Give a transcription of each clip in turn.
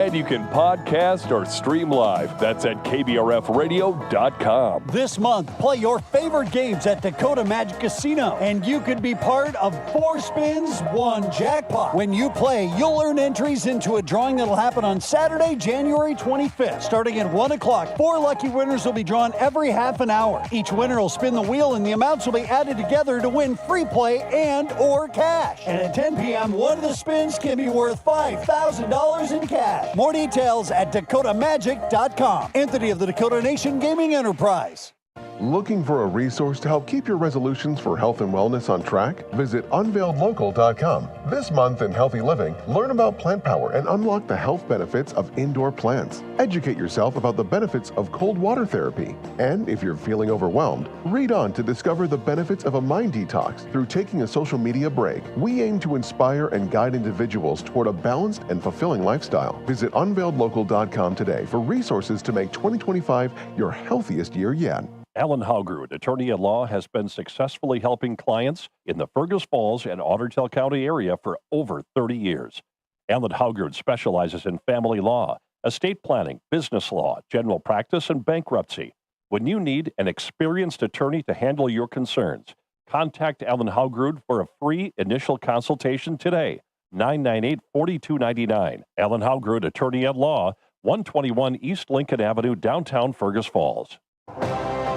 And you can podcast or stream live. That's at KBRFradio.com. This month, play your favorite games at Dakota Magic Casino, and you could be part of 4 spins, 1 jackpot. When you play, you'll earn entries into a drawing that'll happen on Saturday, January 25th. Starting at 1 o'clock, 4 lucky winners will be drawn every half an hour. Each winner will spin the wheel, and the amounts will be added together to win free play and or cash. And at 10 p.m., one of the spins can be worth $5,000 in cash. More details at dakotamagic.com. Entity of the Dakota Nation Gaming Enterprise. Looking for a resource to help keep your resolutions for health and wellness on track? Visit unveiledlocal.com. This month in Healthy Living, learn about plant power and unlock the health benefits of indoor plants. Educate yourself about the benefits of cold water therapy. And if you're feeling overwhelmed, read on to discover the benefits of a mind detox through taking a social media break. We aim to inspire and guide individuals toward a balanced and fulfilling lifestyle. Visit unveiledlocal.com today for resources to make 2025 your healthiest year yet. Alan Haugrud, attorney at law, has been successfully helping clients in the Fergus Falls and Ottertail County area for over 30 years. Alan Haugrud specializes in family law, estate planning, business law, general practice, and bankruptcy. When you need an experienced attorney to handle your concerns, contact Alan Haugrud for a free initial consultation today. 998-4299. Alan Haugrud, attorney at law, 121 East Lincoln Avenue, downtown Fergus Falls.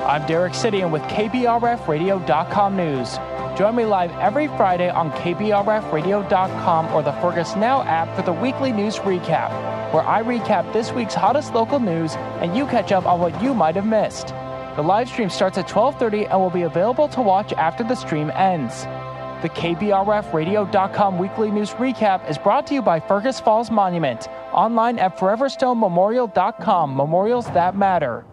I'm Derek Sidian with KBRFradio.com News. Join me live every Friday on KBRFradio.com or the Fergus Now app for the weekly news recap, where I recap this week's hottest local news and you catch up on what you might have missed. The live stream starts at 12:30 and will be available to watch after the stream ends. The KBRFradio.com weekly news recap is brought to you by Fergus Falls Monument, online at foreverstonememorial.com, memorials that matter.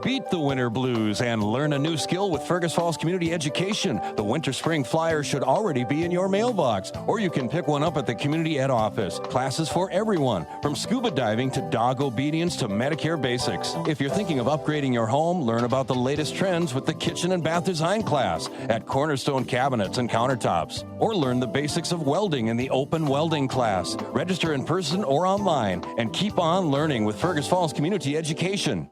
Beat the winter blues and learn a new skill with Fergus Falls Community Education. The Winter Spring Flyer should already be in your mailbox, or you can pick one up at the Community Ed office. Classes for everyone, from scuba diving to dog obedience to Medicare basics. If you're thinking of upgrading your home, learn about the latest trends with the Kitchen and Bath Design class at Cornerstone Cabinets and Countertops. Or learn the basics of welding in the Open Welding class. Register in person or online and keep on learning with Fergus Falls Community Education.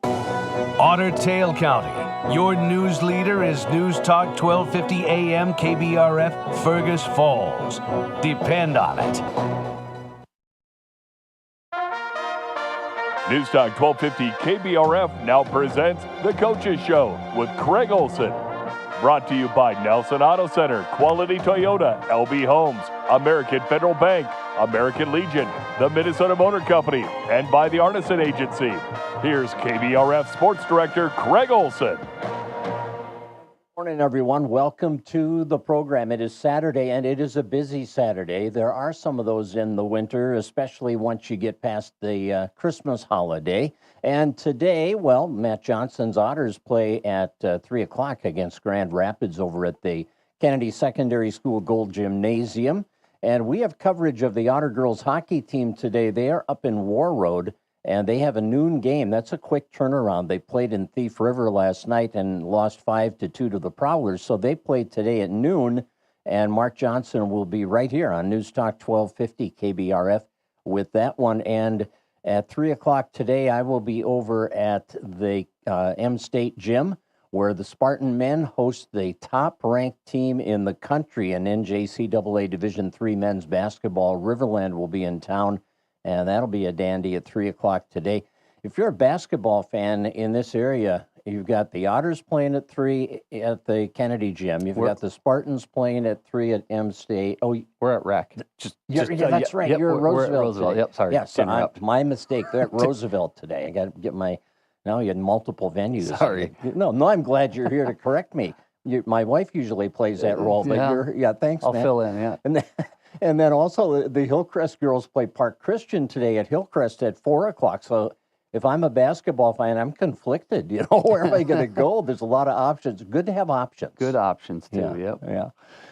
Ottertail County. Your news leader is News Talk 1250 AM KBRF Fergus Falls. Depend on it. News Talk 1250 KBRF now presents The Coaches Show with Craig Olson. Brought to you by Nelson Auto Center, Quality Toyota, LB Homes, American Federal Bank, American Legion, the Minnesota Motor Company, and by the Artisan Agency. Here's KBRF Sports Director Craig Olson. Morning, everyone. Welcome to the program. It is Saturday, and it is a busy Saturday. There are some of those in the winter, especially once you get past the Christmas holiday. And today, well, Matt Johnson's Otters play at 3 o'clock against Grand Rapids over at the Kennedy Secondary School Gold Gymnasium. And we have coverage of the Otter girls hockey team today. They are up in War Road, and they have a noon game. That's a quick turnaround. They played in Thief River last night and lost 5-2 to the Prowlers. So they played today at noon, and Mark Johnson will be right here on News Talk 1250 KBRF with that one. And at 3 o'clock today, I will be over at the M-State Gym, where the Spartan men host the top-ranked team in the country in NJCAA Division III men's basketball. Riverland will be in town, and that'll be a dandy at 3 o'clock today. If you're a basketball fan in this area, you've got the Otters playing at 3 at the Kennedy Gym. You've got the Spartans playing at 3 at M-State. Oh, we're at Rec. That's right. Yep, you're at Roosevelt. We're at Roosevelt. Today. Yep, sorry. Yes, my mistake. They're at Roosevelt today. I got to get my... Now you had multiple venues. Sorry. No, I'm glad you're here to correct me. My wife usually plays that role, but thanks, I'll man. fill in, yeah. And then also the Hillcrest girls play Park Christian today at Hillcrest at 4 o'clock. So if I'm a basketball fan, I'm conflicted. You know, where am I going to go? There's a lot of options. Good to have options. Good options, too, Yeah.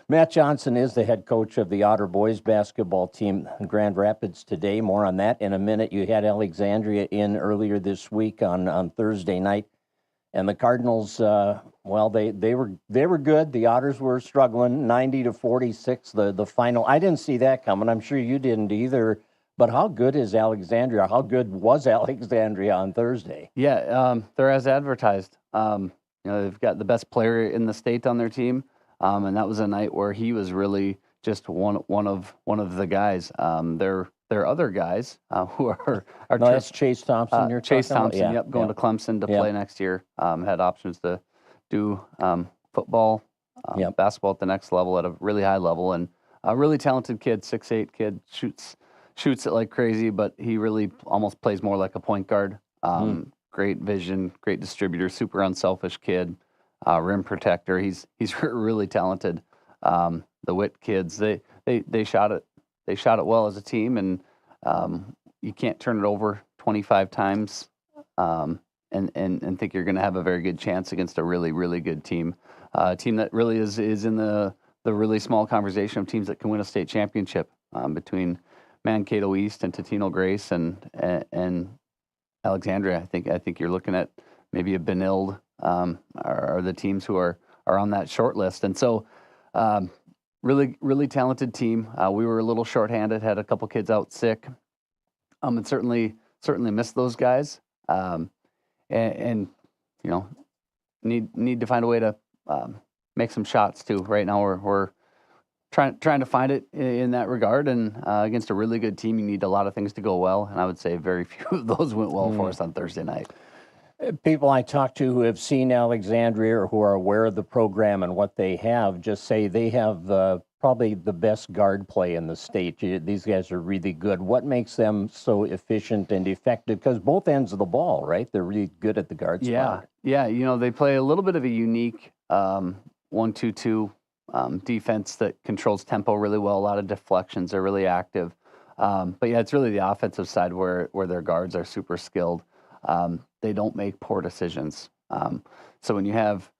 Matt Johnson is the head coach of the Otter boys basketball team in Grand Rapids today. More on that in a minute. You had Alexandria in earlier this week on Thursday night. And the Cardinals, they were good. The Otters were struggling, 90-46, the final. I didn't see that coming. I'm sure you didn't either, But how good is Alexandria? How good was Alexandria on Thursday? Yeah, they're as advertised. They've got the best player in the state on their team, and that was a night where he was really just one of the guys. There are other guys who are. No, that's Chase Thompson. You're Chase talking Thompson. about? Yep, going to Clemson to play next year. Had options to do football, basketball at the next level, at a really high level, and a really talented kid, 6'8" kid, shoots it like crazy, but he really almost plays more like a point guard. Great vision, great distributor, super unselfish kid, rim protector. He's really talented. The Witt kids, they shot it. They shot it well as a team, and you can't turn it over 25 times and think you're going to have a very good chance against a really, really good team. A team that really is in the really small conversation of teams that can win a state championship between Mankato East and Totino Grace and Alexandria. I think you're looking at maybe a Benilde are the teams who are on that short list. And so really, really talented team. We were a little shorthanded, had a couple kids out sick, and certainly missed those guys. And need to find a way to make some shots too. Right now we're trying to find it in that regard, and against a really good team, you need a lot of things to go well, and I would say very few of those went well for us on Thursday night. People I talk to who have seen Alexandria or who are aware of the program and what they have just say they have probably the best guard play in the state. These guys are really good. What makes them so efficient and effective? Because both ends of the ball, right? They're really good at the guard spot. Yeah. They play a little bit of a unique 1-2-2 defense that controls tempo really well. A lot of deflections. They're really active. But yeah, it's really the offensive side where their guards are super skilled. They don't make poor decisions. So when you have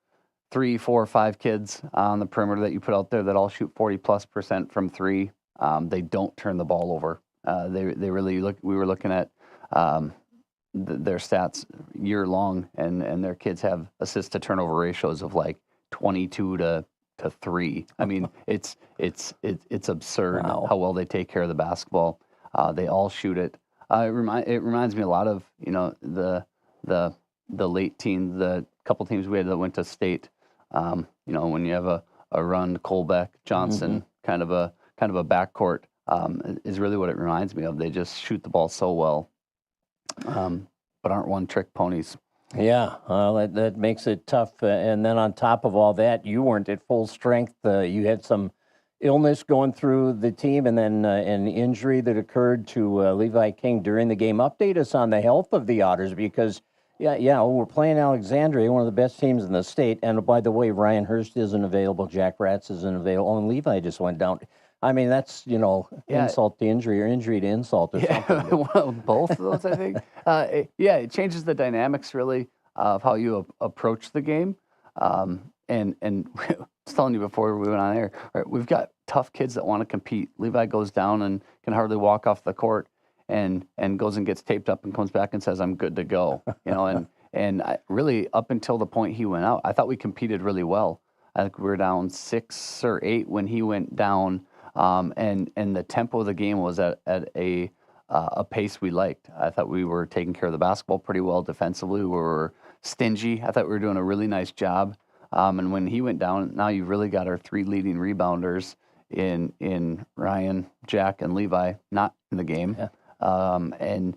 3, 4, 5 kids on the perimeter that you put out there that all shoot 40+% from three, they don't turn the ball over. They really look. We were looking at their stats year long, and their kids have assist to turnover ratios of like 22 to 3. I mean, it's absurd how well they take care of the basketball. They all shoot it. It reminds me a lot of the late teens, the couple teams we had that went to state. When you have a run Colbeck Johnson kind of a backcourt is really what it reminds me of. They just shoot the ball so well, but aren't one-trick ponies. Yeah, that makes it tough. And then on top of all that, you weren't at full strength. You had some illness going through the team, and then an injury that occurred to Levi King during the game. Update us on the health of the Otters, because we're playing Alexandria, one of the best teams in the state. And by the way, Ryan Hurst isn't available, Jack Ratz isn't available, and Levi just went down. I mean, that's, insult to injury or injury to insult or something. Well, both of those, I think. It changes the dynamics, really, of how you approach the game. And I was telling you before we went on air, right, we've got tough kids that want to compete. Levi goes down and can hardly walk off the court and goes and gets taped up and comes back and says, "I'm good to go." And I, really, up until the point he went out, I thought we competed really well. I think we were down 6 or 8 when he went down. And the tempo of the game was at a pace we liked. I thought we were taking care of the basketball pretty well defensively. We were stingy. I thought we were doing a really nice job. And when he went down, now you've really got our 3 leading rebounders in Ryan, Jack, and Levi not in the game. Yeah. And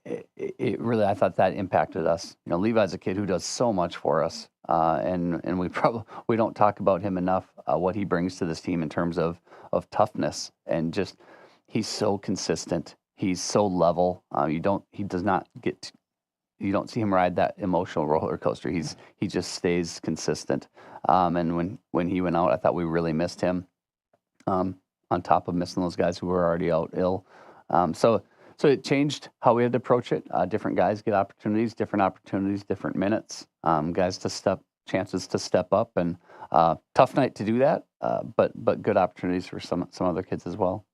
it really, I thought that impacted us. Levi's a kid who does so much for us, and we don't talk about him enough. What he brings to this team in terms of toughness, and just he's so consistent. He's so level. You don't see him ride that emotional roller coaster. He just stays consistent. And when he went out, I thought we really missed him. On top of missing those guys who were already out ill. So it changed how we had to approach it. Different guys get opportunities, different minutes. Chances to step up, and tough night to do that. But good opportunities for some other kids as well.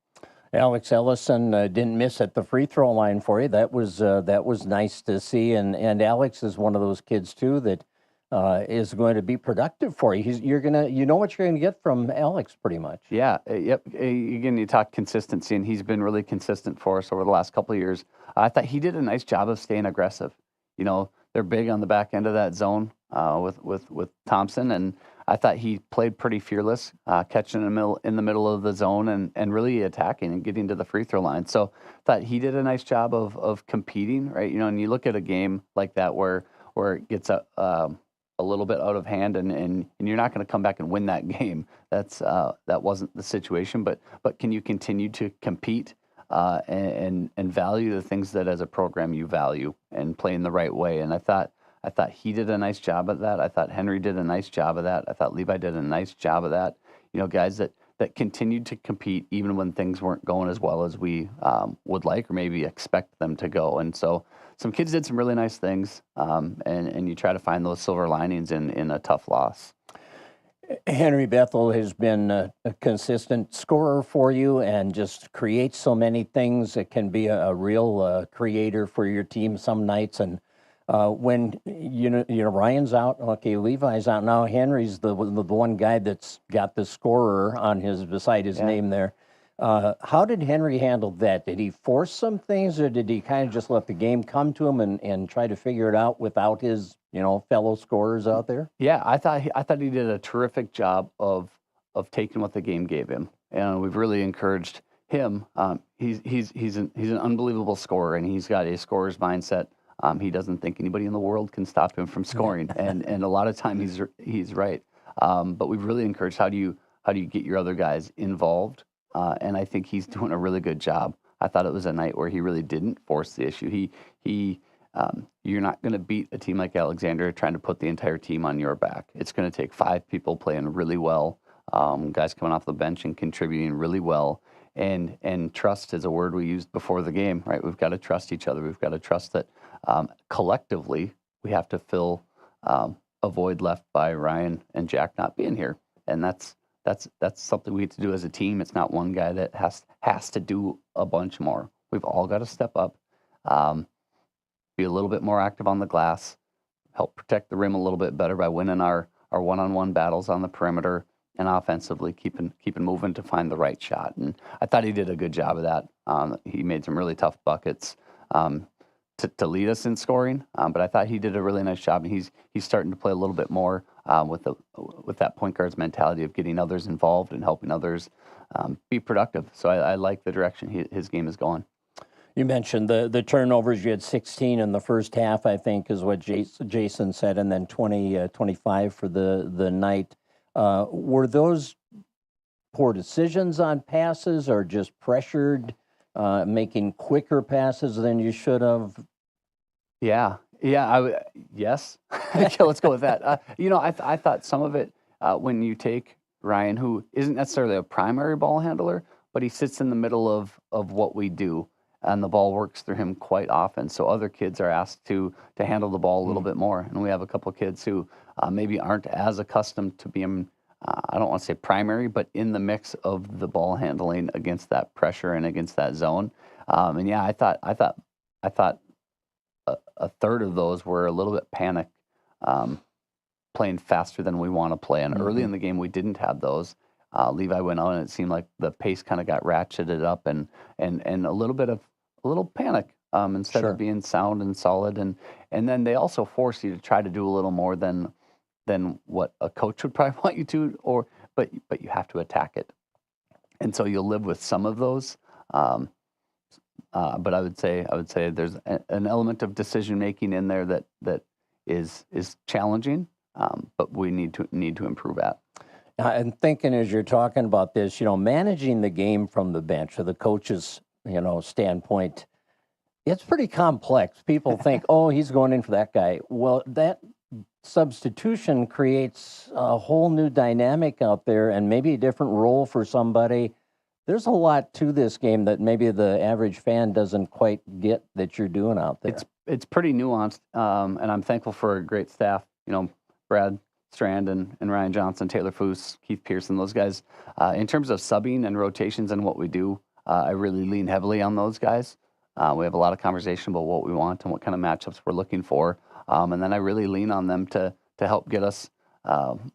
Alex Ellison didn't miss at the free throw line for you. That was nice to see. And Alex is one of those kids too that is going to be productive for you. You know what you're gonna get from Alex pretty much. Yeah, yep. Again, you talk consistency, and he's been really consistent for us over the last couple of years. I thought he did a nice job of staying aggressive. You know, they're big on the back end of that zone with Thompson, and I thought he played pretty fearless, catching in the middle of the zone and really attacking and getting to the free throw line. So I thought he did a nice job of competing, right? You know, and you look at a game like that where it gets a little bit out of hand, and you're not going to come back and win that game. That wasn't the situation. But can you continue to compete and value the things that as a program you value and play in the right way? And I thought he did a nice job of that. I thought Henry did a nice job of that. I thought Levi did a nice job of that. You know, guys that continued to compete even when things weren't going as well as we would like or maybe expect them to go. And so some kids did some really nice things, and you try to find those silver linings in a tough loss. Henry Bethel has been a consistent scorer for you and just creates so many things. It can be a real creator for your team some nights. And when you know Ryan's out, okay, Levi's out now. Henry's the one guy that's got the scorer on beside his name there. How did Henry handle that? Did he force some things, or did he kind of just let the game come to him and try to figure it out without his fellow scorers out there? Yeah, I thought he did a terrific job of taking what the game gave him, and we've really encouraged him. He's an unbelievable scorer, and he's got a scorer's mindset. He doesn't think anybody in the world can stop him from scoring, and a lot of time he's right. But we've really encouraged how do you get your other guys involved, and I think he's doing a really good job. I thought it was a night where he really didn't force the issue. You're not going to beat a team like Alexander trying to put the entire team on your back. It's going to take 5 people playing really well, guys coming off the bench and contributing really well. And trust is a word we used before the game, right? We've got to trust each other. We've got to trust that collectively we have to fill a void left by Ryan and Jack not being here. And that's something we have to do as a team. It's not one guy that has to do a bunch more. We've all got to step up, be a little bit more active on the glass, help protect the rim a little bit better by winning our one-on-one battles on the perimeter, and offensively keeping moving to find the right shot. And I thought he did a good job of that. He made some really tough buckets to lead us in scoring, but I thought he did a really nice job. And he's starting to play a little bit more with that point guard's mentality of getting others involved and helping others be productive. So I like the direction his game is going. You mentioned the turnovers. You had 16 in the first half, I think, is what Jason said, and then 25 for the night. Were those poor decisions on passes or just pressured, making quicker passes than you should have? Yeah. Yes. Okay, let's go with that. I thought some of it, when you take Ryan, who isn't necessarily a primary ball handler, but he sits in the middle of what we do, and the ball works through him quite often. So other kids are asked to handle the ball a little bit more. And we have a couple of kids who maybe aren't as accustomed to being, I don't want to say primary, but in the mix of the ball handling against that pressure and against that zone. And yeah, I thought a third of those were a little bit panic, playing faster than we want to play. And early in the game, we didn't have those. Levi went on, and it seemed like the pace kind of got ratcheted up, and a little panic instead of being sound and solid. And then they also force you to try to do a little more than what a coach would probably want you to, but you have to attack it. And so you'll live with some of those. But I would say there's an element of decision making in there that is challenging, but we need to improve at. And thinking as you're talking about this, managing the game from the bench or the coach's, standpoint, it's pretty complex. People think, oh, he's going in for that guy. Well, that substitution creates a whole new dynamic out there and maybe a different role for somebody. There's a lot to this game that maybe the average fan doesn't quite get that you're doing out there. It's pretty nuanced, and I'm thankful for a great staff. Brad Strand and Ryan Johnson, Taylor Foose, Keith Pearson, those guys. In terms of subbing and rotations and what we do, I really lean heavily on those guys. We have a lot of conversation about what we want and what kind of matchups we're looking for. And then I really lean on them to help get us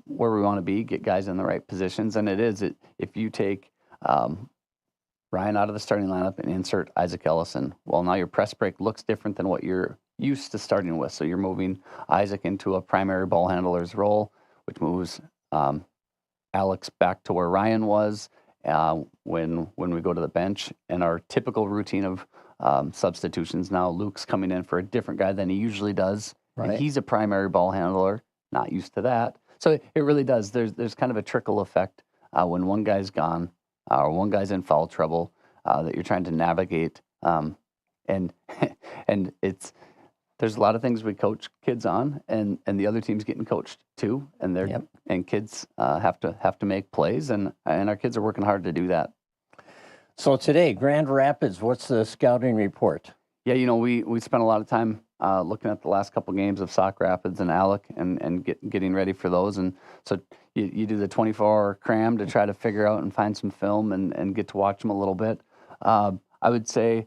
where we want to be, get guys in the right positions. And if you take Ryan out of the starting lineup and insert Isaac Ellison, well, now your press break looks different than what you're used to starting with. So you're moving Isaac into a primary ball handler's role, which moves Alex back to where Ryan was when we go to the bench. And our typical routine of substitutions now, Luke's coming in for a different guy than he usually does. Right. And he's a primary ball handler, not used to that. So it really does. There's kind of a trickle effect when one guy's gone or one guy's in foul trouble that you're trying to navigate. And there's a lot of things we coach kids on, and the other team's getting coached too, and and kids have to make plays, and our kids are working hard to do that. So today, Grand Rapids, what's the scouting report? Yeah, we spent a lot of time looking at the last couple games of Sauk Rapids and Alec, and getting ready for those, and so you do the 24-hour cram to try to figure out and find some film and get to watch them a little bit. I would say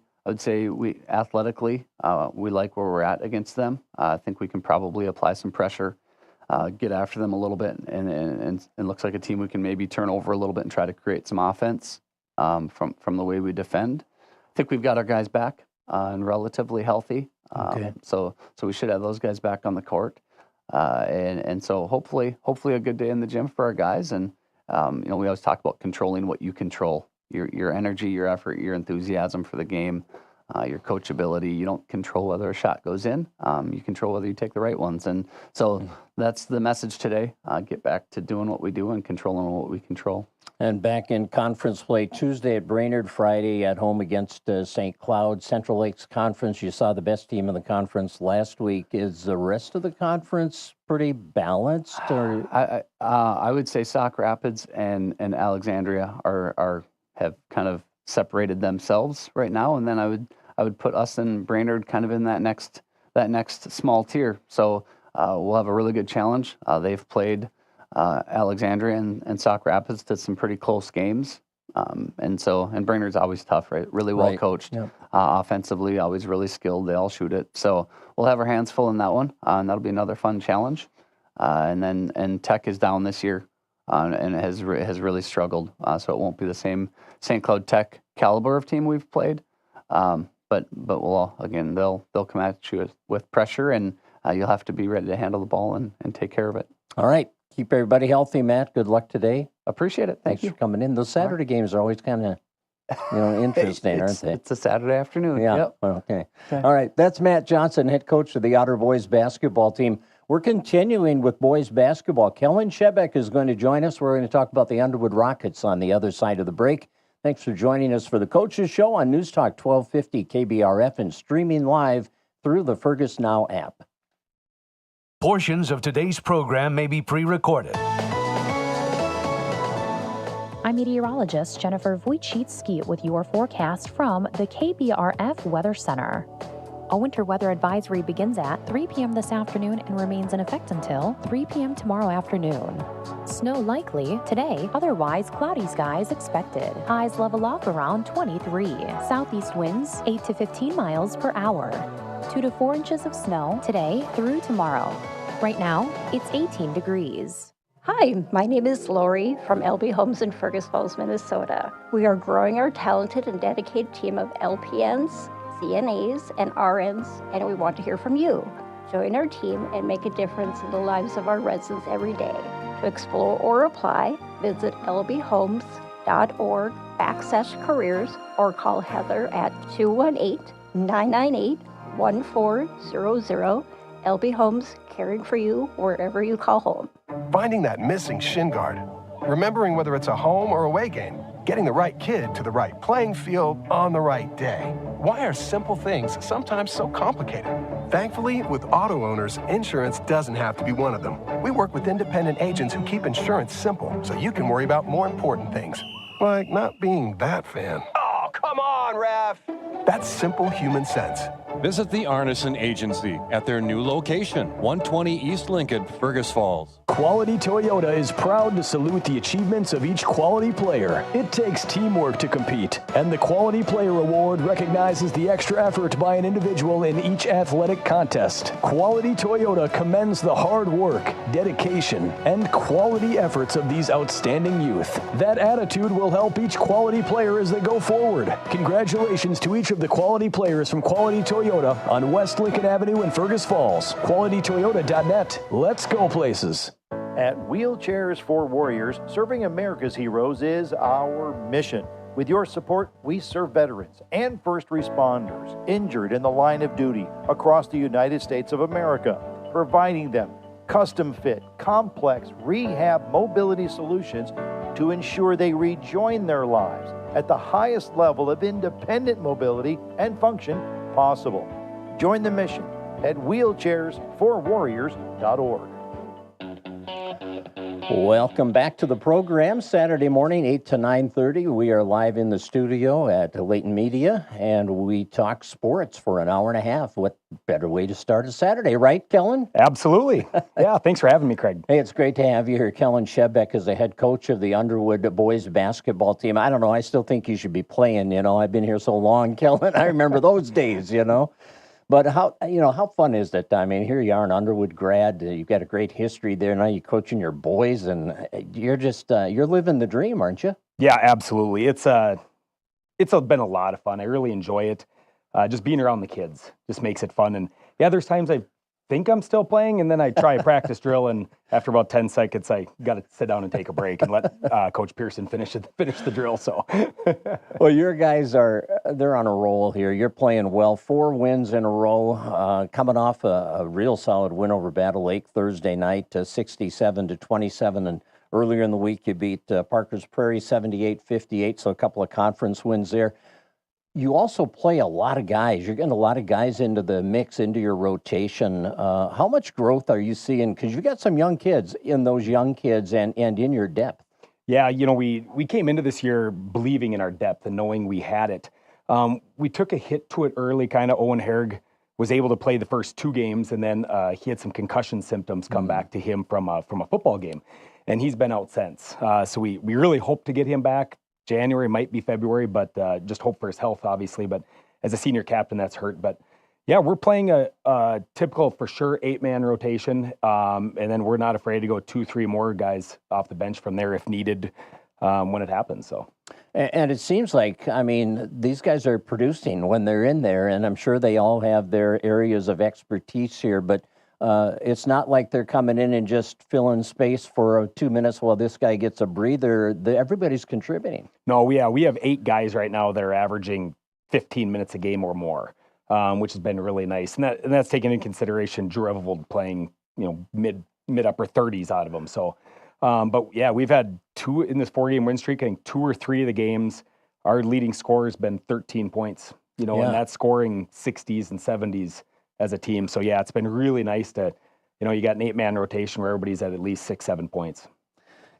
we athletically, we like where we're at against them. I think we can probably apply some pressure, get after them a little bit, and it looks like a team we can maybe turn over a little bit and try to create some offense from the way we defend. I think we've got our guys back and relatively healthy, so we should have those guys back on the court, and so hopefully a good day in the gym for our guys. And we always talk about controlling what you control. Your energy, your effort, your enthusiasm for the game, your coachability. You don't control whether a shot goes in. You control whether you take the right ones. And so that's the message today. Get back to doing what we do and controlling what we control. And back in conference play Tuesday at Brainerd, Friday at home against St. Cloud. Central Lakes Conference, you saw the best team in the conference last week. Is the rest of the conference pretty balanced? Or I would say Sauk Rapids and Alexandria have kind of separated themselves right now, and then I would put us and Brainerd kind of in that next small tier. So we'll have a really good challenge. They've played Alexandria and Sauk Rapids to some pretty close games, and Brainerd's always tough, right? Really well coached, offensively, always really skilled. They all shoot it. So we'll have our hands full in that one, and that'll be another fun challenge. And Tech is down this year. And has really struggled, so it won't be the same St. Cloud Tech caliber of team we've played, but they'll come at you with pressure, and you'll have to be ready to handle the ball and take care of it. All right, keep everybody healthy, Matt. Good luck today. Appreciate it. Thanks for coming in. Those Saturday games are always kind of interesting, aren't they? It's a Saturday afternoon. Yeah. Yep. Okay. All right. That's Matt Johnson, head coach of the Otter boys basketball team. We're continuing with boys basketball. Kellen Shebeck is going to join us. We're going to talk about the Underwood Rockets on the other side of the break. Thanks for joining us for the Coaches Show on News Talk 1250 KBRF and streaming live through the Fergus Now app. Portions of today's program may be pre-recorded. I'm meteorologist Jennifer Wojcicki with your forecast from the KBRF Weather Center. A winter weather advisory begins at 3 p.m. this afternoon and remains in effect until 3 p.m. tomorrow afternoon. Snow likely today, otherwise cloudy skies expected. Highs level off around 23. Southeast winds 8 to 15 miles per hour. 2 to 4 inches of snow today through tomorrow. Right now, it's 18 degrees. Hi, my name is Lori from LB Homes in Fergus Falls, Minnesota. We are growing our talented and dedicated team of LPNs, CNAs, and RNs, and we want to hear from you. Join our team and make a difference in the lives of our residents every day. To explore or apply, visit lbhomes.org/careers or call Heather at 218-998-1400. LB Homes, caring for you wherever you call home. Finding that missing shin guard. Remembering whether it's a home or away game. Getting the right kid to the right playing field on the right day. Why are simple things sometimes so complicated? Thankfully, with auto owners, insurance doesn't have to be one of them. We work with independent agents who keep insurance simple so you can worry about more important things. Like not being that fan. Oh, come on, ref! That's simple human sense. Visit the Arneson Agency at their new location, 120 East Lincoln, Fergus Falls. Quality Toyota is proud to salute the achievements of each quality player. It takes teamwork to compete, and the Quality Player Award recognizes the extra effort by an individual in each athletic contest. Quality Toyota commends the hard work, dedication, and quality efforts of these outstanding youth. That attitude will help each quality player as they go forward. Congratulations to each of the quality players from Quality Toyota on West Lincoln Avenue in Fergus Falls. QualityToyota.net. Let's go places. At Wheelchairs for Warriors, serving America's heroes is our mission. With your support, we serve veterans and first responders injured in the line of duty across the United States of America, providing them custom-fit, complex rehab mobility solutions to ensure they rejoin their lives at the highest level of independent mobility and function possible. Join the mission at wheelchairsforwarriors.org. Welcome back to the program. Saturday morning, 8 to 9:30. We are live in the studio at Layton Media, and we talk sports for an hour and a half. What better way to start a Saturday, right, Kellen? Absolutely. Yeah, thanks for having me, Craig. Hey, it's great to have you here. Kellen Shebeck is the head coach of the Underwood boys basketball team. I don't know, I still think you should be playing, you know. I've been here so long, Kellen. I remember those days, you know. But how fun is that? I mean, here you are, an Underwood grad. You've got a great history there. Now you're coaching your boys, and you're just you're living the dream, aren't you? Yeah, absolutely. It's been a lot of fun. I really enjoy it. Just being around the kids just makes it fun. And yeah, there's times I think I'm still playing, and then I try a practice drill, and after about 10 seconds, I got to sit down and take a break and let Coach Pearson finish the drill. So, well, your guys they're on a roll here. You're playing well, 4 wins in a row, coming off a real solid win over Battle Lake Thursday night, 67-27, and earlier in the week you beat Parker's Prairie 78-58. So a couple of conference wins there. You also play a lot of guys. You're getting a lot of guys into the mix, into your rotation. How much growth are you seeing? Because you got some young kids in those young kids and in your depth. Yeah, you know, we came into this year believing in our depth and knowing we had it. We took a hit to it early, kind of. Owen Herrig was able to play the first 2 games, and then he had some concussion symptoms come back to him from a football game. And he's been out since. So we really hope to get him back. January, might be February, but just hope for his health, obviously. But as a senior captain, that's hurt. But yeah, we're playing a typical, for sure, 8-man rotation. And then we're not afraid to go 2-3 more guys off the bench from there if needed when it happens. So. And it seems like, I mean, these guys are producing when they're in there, and I'm sure they all have their areas of expertise here. But it's not like they're coming in and just filling space for 2 minutes while this guy gets a breather. Everybody's contributing. No, we have 8 guys right now that are averaging 15 minutes a game or more, which has been really nice. And that's taken into consideration Drew Evelvold playing, you know, mid upper 30s out of them. So, but yeah, we've had 2 in this 4-game win streak. I think 2 or 3 of the games, our leading score has been 13 points. You know, and that's scoring 60s and 70s. As a team. So yeah, it's been really nice to, you know, you got an 8-man rotation where everybody's at least 6-7 points.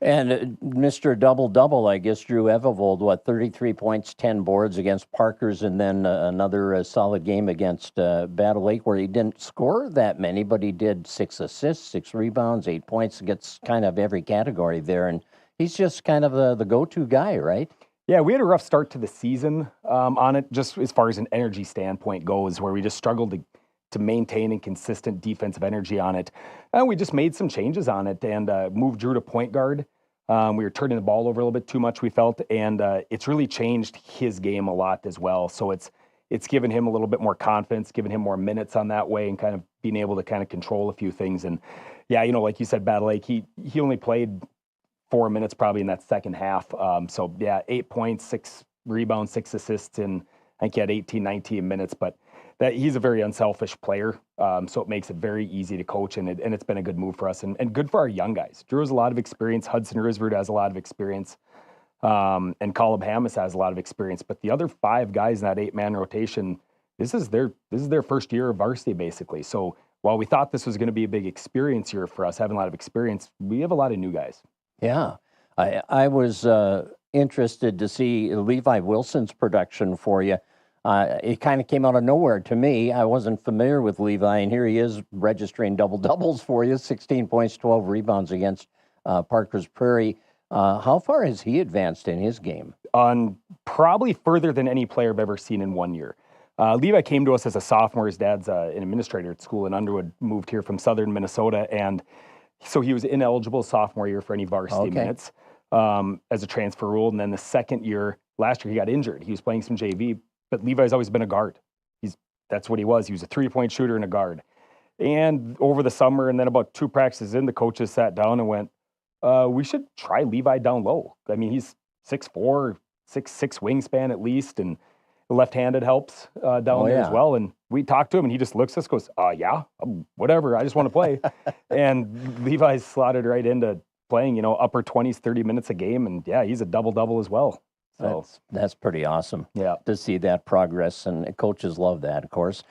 And Mr. Double-Double, I guess, Drew Evelvold, 33 points, 10 boards against Parker's, and then another solid game against Battle Lake where he didn't score that many, but he did 6 assists, 6 rebounds, 8 points, gets kind of every category there. And he's just kind of the go-to guy, right? Yeah, we had a rough start to the season on it, just as far as an energy standpoint goes, where we just struggled to maintain a consistent defensive energy on it. And we just made some changes on it and moved Drew to point guard. We were turning the ball over a little bit too much, we felt, and it's really changed his game a lot as well. So it's given him a little bit more confidence, given him more minutes on that way, and kind of being able to kind of control a few things. And yeah, you know, like you said, Battle Lake, he only played 4 minutes probably in that second half. So yeah, 8 points, 6 rebounds, 6 assists, and I think he had 18, 19 minutes, but that he's a very unselfish player, so it makes it very easy to coach, and it's been a good move for us and good for our young guys. Drew has a lot of experience. Hudson Risford has a lot of experience, and Caleb Hammis has a lot of experience. But the other 5 guys in that 8-man rotation, this is their first year of varsity basically. So while we thought this was going to be a big experience year for us, having a lot of experience, we have a lot of new guys. Yeah, I was interested to see Levi Wilson's production for you. It kind of came out of nowhere to me. I wasn't familiar with Levi, and here he is registering double-doubles for you, 16 points, 12 rebounds against Parker's Prairie. How far has he advanced in his game? On probably further than any player I've ever seen in 1 year. Levi came to us as a sophomore. His dad's an administrator at school in Underwood, moved here from southern Minnesota, and so he was ineligible sophomore year for any varsity minutes as a transfer rule. And then the second year, last year, he got injured. He was playing some JV, but Levi's always been a guard. That's what he was. He was a three-point shooter and a guard. And over the summer, and then about 2 practices in, the coaches sat down and went, we should try Levi down low. I mean, he's 6'4", 6'6" wingspan at least, and left-handed helps down there as well. And we talked to him, and he just looks at us, goes, yeah, whatever, I just want to play. And Levi's slotted right into playing, upper 20s, 30 minutes a game, and yeah, he's a double-double as well. So that's pretty awesome. Yeah, to see that progress, and coaches love that, of course.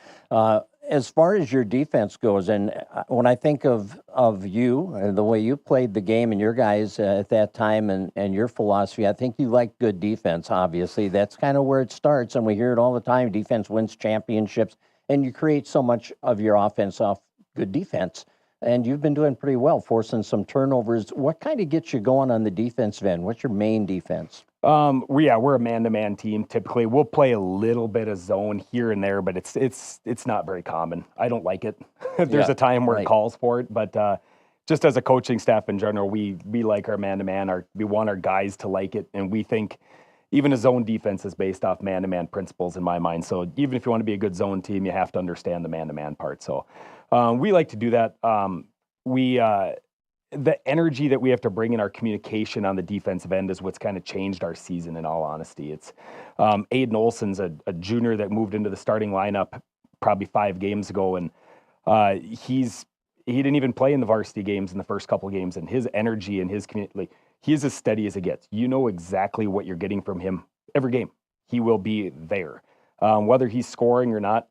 As far as your defense goes, and when I think of you and the way you played the game and your guys at that time and your philosophy, I think you like good defense, obviously. That's kind of where it starts, and we hear it all the time. Defense wins championships, and you create so much of your offense off good defense. And you've been doing pretty well, forcing some turnovers. What kind of gets you going on the defensive end? What's your main defense? We're a man-to-man team. Typically, we'll play a little bit of zone here and there, but it's not very common. I don't like it. There's a time where it calls for it, but just as a coaching staff in general, we like our man-to-man. We want our guys to like it, and we think even a zone defense is based off man-to-man principles in my mind. So even if you want to be a good zone team, you have to understand the man-to-man part. So we like to do that. The energy that we have to bring in our communication on the defensive end is what's kind of changed our season, in all honesty. It's Aiden Olson's a junior that moved into the starting lineup probably 5 games ago, and he didn't even play in the varsity games in the first couple of games, and his energy and his community, he's as steady as it gets. You know exactly what you're getting from him every game. He will be there. Whether he's scoring or not,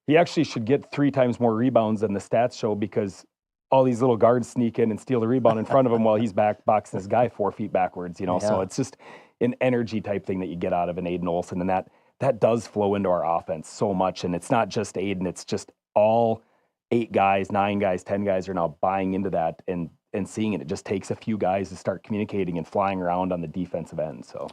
he actually should get 3 times more rebounds than the stats show, because all these little guards sneak in and steal the rebound in front of him while he's back boxing this guy 4 feet backwards, So it's just an energy type thing that you get out of an Aiden Olson, and that does flow into our offense so much. And it's not just Aiden, it's just all 8 guys, 9 guys, 10 guys are now buying into that and seeing it. It just takes a few guys to start communicating and flying around on the defensive end. So.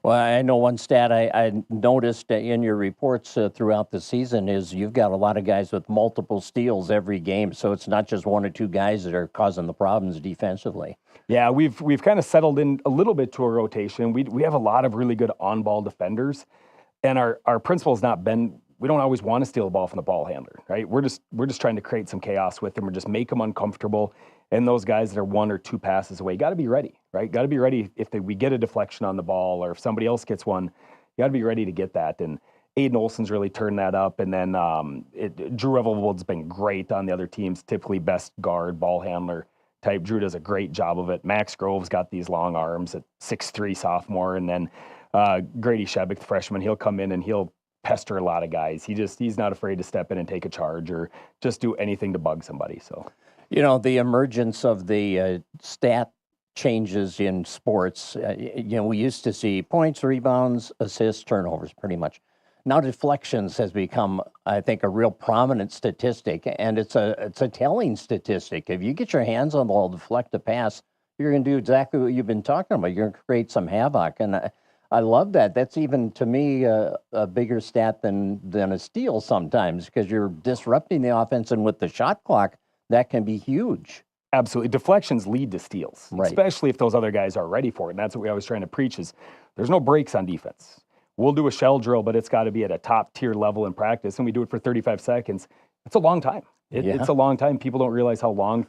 Well, I know one stat I noticed in your reports throughout the season is you've got a lot of guys with multiple steals every game, so it's not just 1 or 2 guys that are causing the problems defensively. Yeah, we've kind of settled in a little bit to a rotation. We have a lot of really good on-ball defenders, and our principle has not been, we don't always want to steal the ball from the ball handler, right? We're just trying to create some chaos with them, or just make them uncomfortable. And those guys that are 1 or 2 passes away, got to be ready, right? Got to be ready if we get a deflection on the ball, or if somebody else gets one, you got to be ready to get that. And Aiden Olson's really turned that up. And then Drew Revelwood's been great on the other teams, typically best guard, ball handler type. Drew does a great job of it. Max Grove's got these long arms at 6'3" sophomore. And then Grady Shebick, the freshman, he'll come in and he'll pester a lot of guys. He's not afraid to step in and take a charge or just do anything to bug somebody. So. The emergence of the stat changes in sports, we used to see points, rebounds, assists, turnovers, pretty much. Now deflections has become, I think, a real prominent statistic, and it's a telling statistic. If you get your hands on the ball, deflect a pass, you're going to do exactly what you've been talking about. You're going to create some havoc, and I love that. That's even, to me, a bigger stat than a steal sometimes, because you're disrupting the offense, and with the shot clock, that can be huge. Absolutely. Deflections lead to steals, right, especially if those other guys are ready for it. And that's what we always trying to preach is there's no breaks on defense. We'll do a shell drill, but it's got to be at a top tier level in practice, and we do it for 35 seconds. It's a long time. It's a long time. People don't realize how long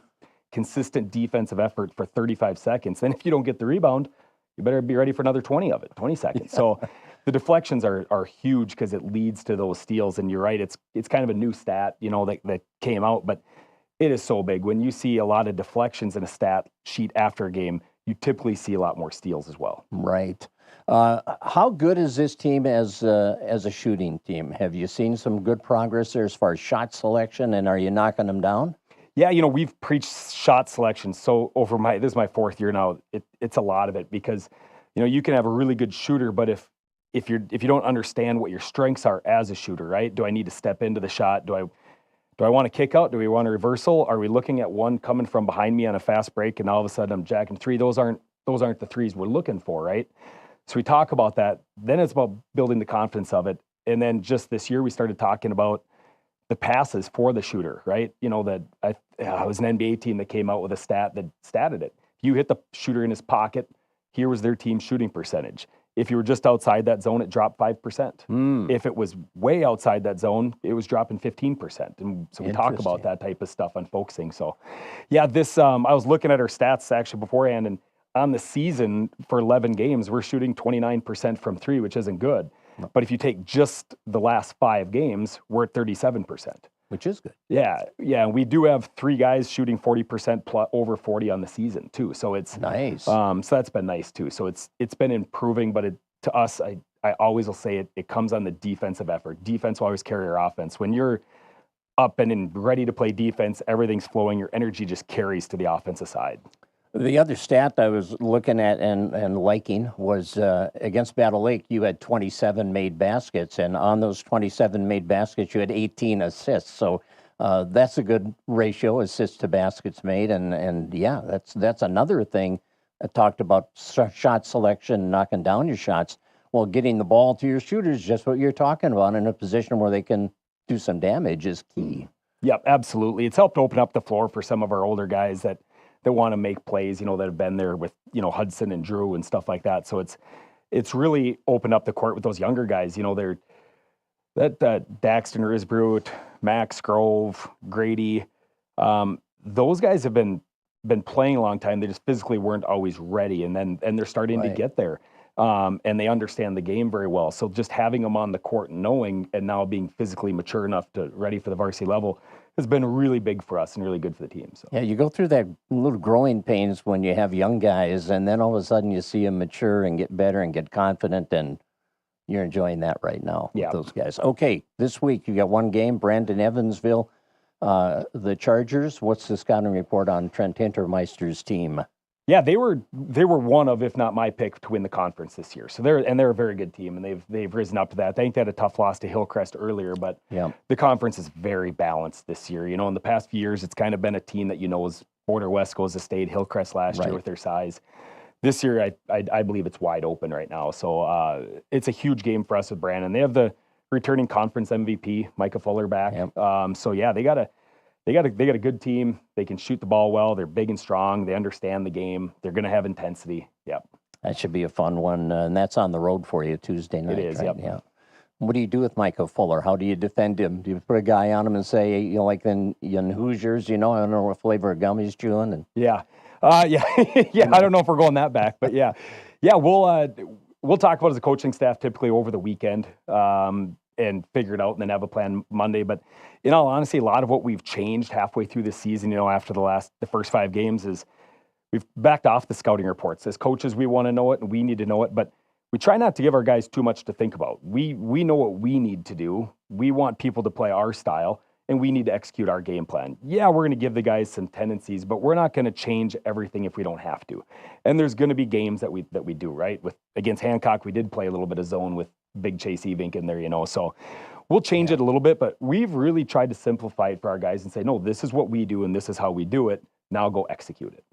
consistent defensive effort for 35 seconds. Then if you don't get the rebound, you better be ready for another 20 of it, 20 seconds. So the deflections are huge because it leads to those steals. And you're right, it's kind of a new stat, that came out, but it is so big. When you see a lot of deflections in a stat sheet after a game, you typically see a lot more steals as well. Right. How good is this team as a shooting team? Have you seen some good progress there as far as shot selection, and are you knocking them down? Yeah, we've preached shot selection. So this is my 4th year now. It's a lot of it because, you can have a really good shooter, but if if you don't understand what your strengths are as a shooter, right? Do I need to step into the shot? Do I want to kick out? Do we want a reversal? Are we looking at one coming from behind me on a fast break and all of a sudden I'm jacking three? Those aren't the threes we're looking for, right? So we talk about that. Then it's about building the confidence of it. And then just this year we started talking about the passes for the shooter, right? You know, that it was an NBA team that came out with a stat that statted it. If you hit the shooter in his pocket, here was their team's shooting percentage. If you were just outside that zone, it dropped 5%. If it was way outside that zone, it was dropping 15%. And so we talk about that type of stuff on focusing. So, yeah, this I was looking at our stats actually beforehand, and on the season for 11 games, we're shooting 29% from three, which isn't good. But if you take just the last 5 games, we're at 37%. Which is good. Yeah. And we do have 3 guys shooting 40% plus over 40 on the season too. So it's nice. So that's been nice too. So it's been improving, but to us, I always will say it comes on the defensive effort. Defense will always carry our offense. When you're up and ready to play defense, everything's flowing. Your energy just carries to the offensive side. The other stat I was looking at and liking was against Battle Lake, you had 27 made baskets, and on those 27 made baskets, you had 18 assists. So that's a good ratio, assists to baskets made, and yeah, that's another thing. I talked about shot selection, knocking down your shots. Well, getting the ball to your shooters, just what you're talking about, in a position where they can do some damage is key. Yep, absolutely. It's helped open up the floor for some of our older guys that want to make plays, you know, that have been there with, you know, Hudson and Drew and stuff like that. So it's really opened up the court with those younger guys. You know, they're that Daxton Risbrut, Max Grove, Grady. Those guys have been playing a long time. They just physically weren't always ready, and they're starting to get there. And they understand the game very well. So just having them on the court and knowing, and now being physically mature enough to ready for the varsity level, has been really big for us and really good for the team. So. Yeah, you go through that little growing pains when you have young guys, and then all of a sudden you see them mature and get better and get confident, and you're enjoying that right now with those guys. Okay, this week you got one game, Brandon Evansville, the Chargers. What's the scouting report on Trent Hintermeister's team? Yeah, they were one of, if not my pick, to win the conference this year. So they're a very good team, and they've risen up to that. I think they had a tough loss to Hillcrest earlier, but the conference is very balanced this year. You know, in the past few years, it's kind of been a team that, you know, is Border West goes to state, Hillcrest last year with their size. This year, I believe it's wide open right now. So it's a huge game for us with Brandon. They have the returning conference MVP, Micah Fuller, back. So yeah, they got a good team. They can shoot the ball well. They're big and strong. They understand the game. They're going to have intensity. Yep. That should be a fun one, and that's on the road for you Tuesday night. It is. Right? Yep. Yeah. What do you do with Micah Fuller? How do you defend him? Do you put a guy on him and say, you know, like in Hoosiers, you know, I don't know what flavor of gum he's chewing? And yeah. I don't know if we're going that back, but yeah. We'll talk about it as a coaching staff typically over the weekend. And figure it out and then have a plan Monday. But in all honesty, a lot of what we've changed halfway through the season, you know, after the first 5 games, is we've backed off the scouting reports. As coaches, we want to know it and we need to know it, but we try not to give our guys too much to think about. We know what we need to do. We want people to play our style, and we need to execute our game plan. Yeah, we're going to give the guys some tendencies, but we're not going to change everything if we don't have to. And there's going to be games that we do, right? Against Hancock, we did play a little bit of zone with Big Chase Evink in there, you know, so we'll change it a little bit, but we've really tried to simplify it for our guys and say, no, this is what we do and this is how we do it. Now go execute it.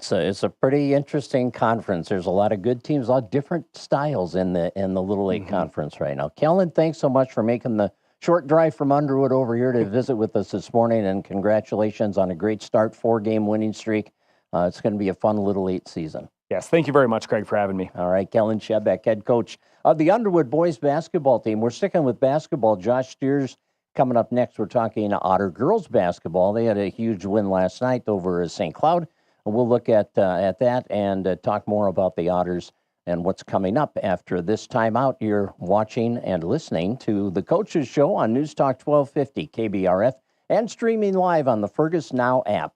So it's a pretty interesting conference. There's a lot of good teams, a lot of different styles in the Little League Conference right now. Kellen, thanks so much for making the short drive from Underwood over here to visit with us this morning, and congratulations on a great start, 4-game winning streak. It's going to be a fun Little League season. Yes, thank you very much, Craig, for having me. All right, Kellen Shebeck, head coach of the Underwood boys basketball team. We're sticking with basketball. Josh Steers coming up next. We're talking Otter girls basketball. They had a huge win last night over St. Cloud. We'll look at that and talk more about the Otters and what's coming up after this timeout. You're watching and listening to the Coaches Show on News Talk 1250 KBRF and streaming live on the Fergus Now app.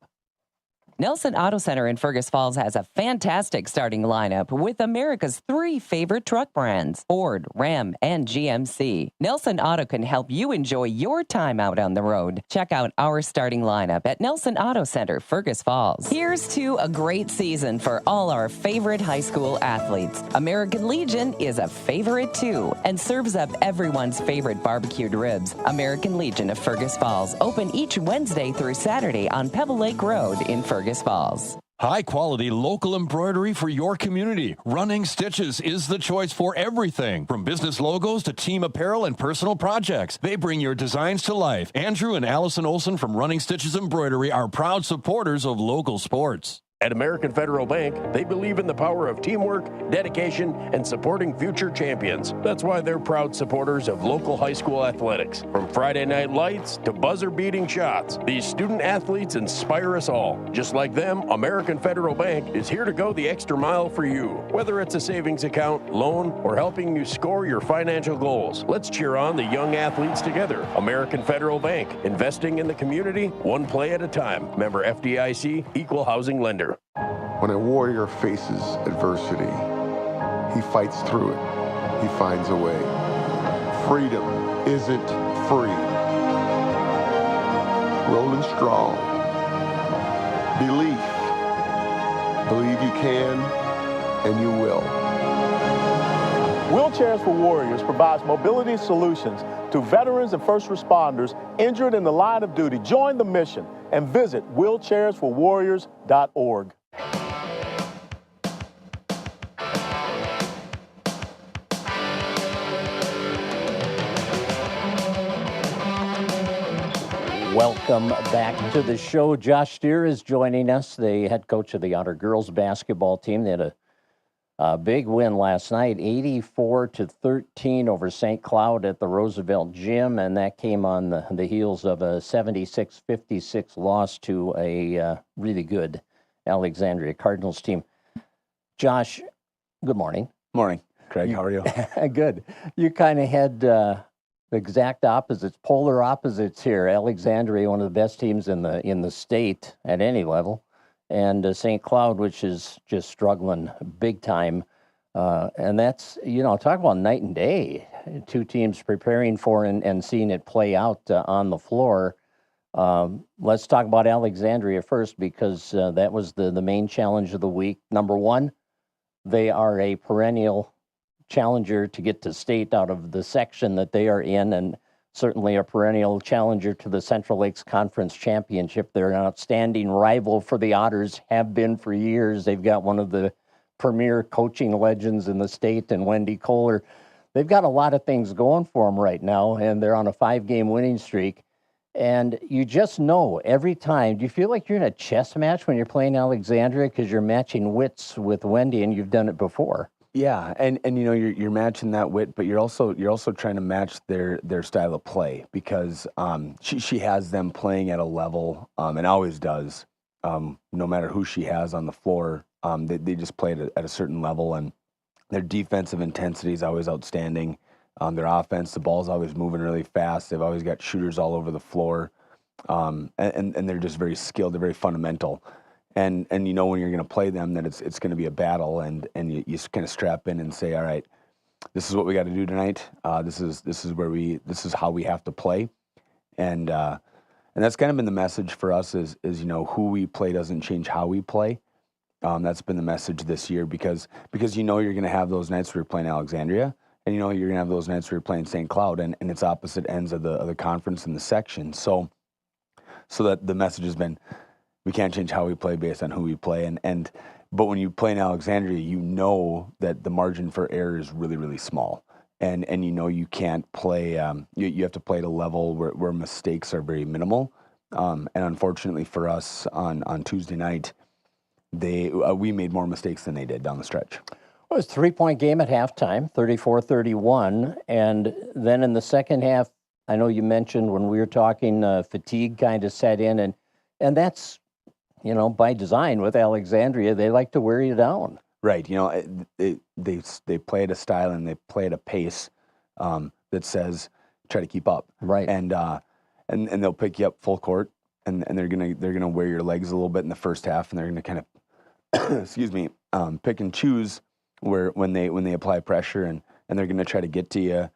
Nelson Auto Center in Fergus Falls has a fantastic starting lineup with America's 3 favorite truck brands, Ford, Ram, and GMC. Nelson Auto can help you enjoy your time out on the road. Check out our starting lineup at Nelson Auto Center, Fergus Falls. Here's to a great season for all our favorite high school athletes. American Legion is a favorite too and serves up everyone's favorite barbecued ribs. American Legion of Fergus Falls, open each Wednesday through Saturday on Pebble Lake Road in Fergus Falls. High-quality local embroidery for your community. Running Stitches is the choice for everything, from business logos to team apparel and personal projects. They bring your designs to life. Andrew and Allison Olson from Running Stitches Embroidery are proud supporters of local sports. At American Federal Bank, they believe in the power of teamwork, dedication, and supporting future champions. That's why they're proud supporters of local high school athletics. From Friday night lights to buzzer-beating shots, these student athletes inspire us all. Just like them, American Federal Bank is here to go the extra mile for you. Whether it's a savings account, loan, or helping you score your financial goals, let's cheer on the young athletes together. American Federal Bank, investing in the community, one play at a time. Member FDIC, equal housing lender. When a warrior faces adversity, he fights through it. He finds a way. Freedom isn't free. Rolling strong. Belief. Believe you can, and you will. Wheelchairs for Warriors provides mobility solutions to veterans and first responders injured in the line of duty. Join the mission and visit wheelchairsforwarriors.org. Welcome back to the show. Josh Steer is joining us, the head coach of the Otter girls basketball team. They had a big win last night, 84-13 over St. Cloud at the Roosevelt Gym, and that came on the heels of a 76-56 loss to a really good Alexandria Cardinals team. Josh, good morning. Morning, Craig. How are you? Good. You kind of had the exact opposites, polar opposites here. Alexandria, one of the best teams in the state at any level, and St. Cloud, which is just struggling big time. And that's, talk about night and day. Two teams preparing for and seeing it play out on the floor. Let's talk about Alexandria first, because that was the main challenge of the week. Number one, they are a perennial challenger to get to state out of the section that they are in, and certainly a perennial challenger to the Central Lakes Conference Championship. They're an outstanding rival for the Otters, have been for years. They've got one of the premier coaching legends in the state, and Wendy Kohler. They've got a lot of things going for them right now, and they're on a 5-game winning streak. And you just know every time, do you feel like you're in a chess match when you're playing Alexandria, because you're matching wits with Wendy, and you've done it before? Yeah, and you're matching that wit, but you're also trying to match their style of play, because she has them playing at a level, and always does, no matter who she has on the floor. They just play at a certain level, and their defensive intensity is always outstanding. Their offense, the ball's always moving really fast. They've always got shooters all over the floor, and they're just very skilled. They're very fundamental. And when you're going to play them, that it's going to be a battle, and you kind of strap in and say, all right, this is what we got to do tonight. This is how we have to play, and that's kind of been the message for us is who we play doesn't change how we play. That's been the message this year, because you're going to have those nights where you're playing Alexandria, and you're going to have those nights where you're playing St. Cloud, and it's opposite ends of the conference and the section. So that the message has been, we can't change how we play based on who we play. But when you play in Alexandria, you know that the margin for error is really, really small. And you can't play, you have to play at a level where mistakes are very minimal. And unfortunately for us on Tuesday night, we made more mistakes than they did down the stretch. Well, it was a 3-point game at halftime, 34-31. And then in the second half, I know you mentioned when we were talking, fatigue kind of set in. And that's, by design with Alexandria, they like to wear you down. Right. They play at a style and they play at a pace that says try to keep up. Right. And they'll pick you up full court, and they're gonna wear your legs a little bit in the first half, and they're gonna kind of excuse me, pick and choose when they apply pressure, and they're gonna try to get to you.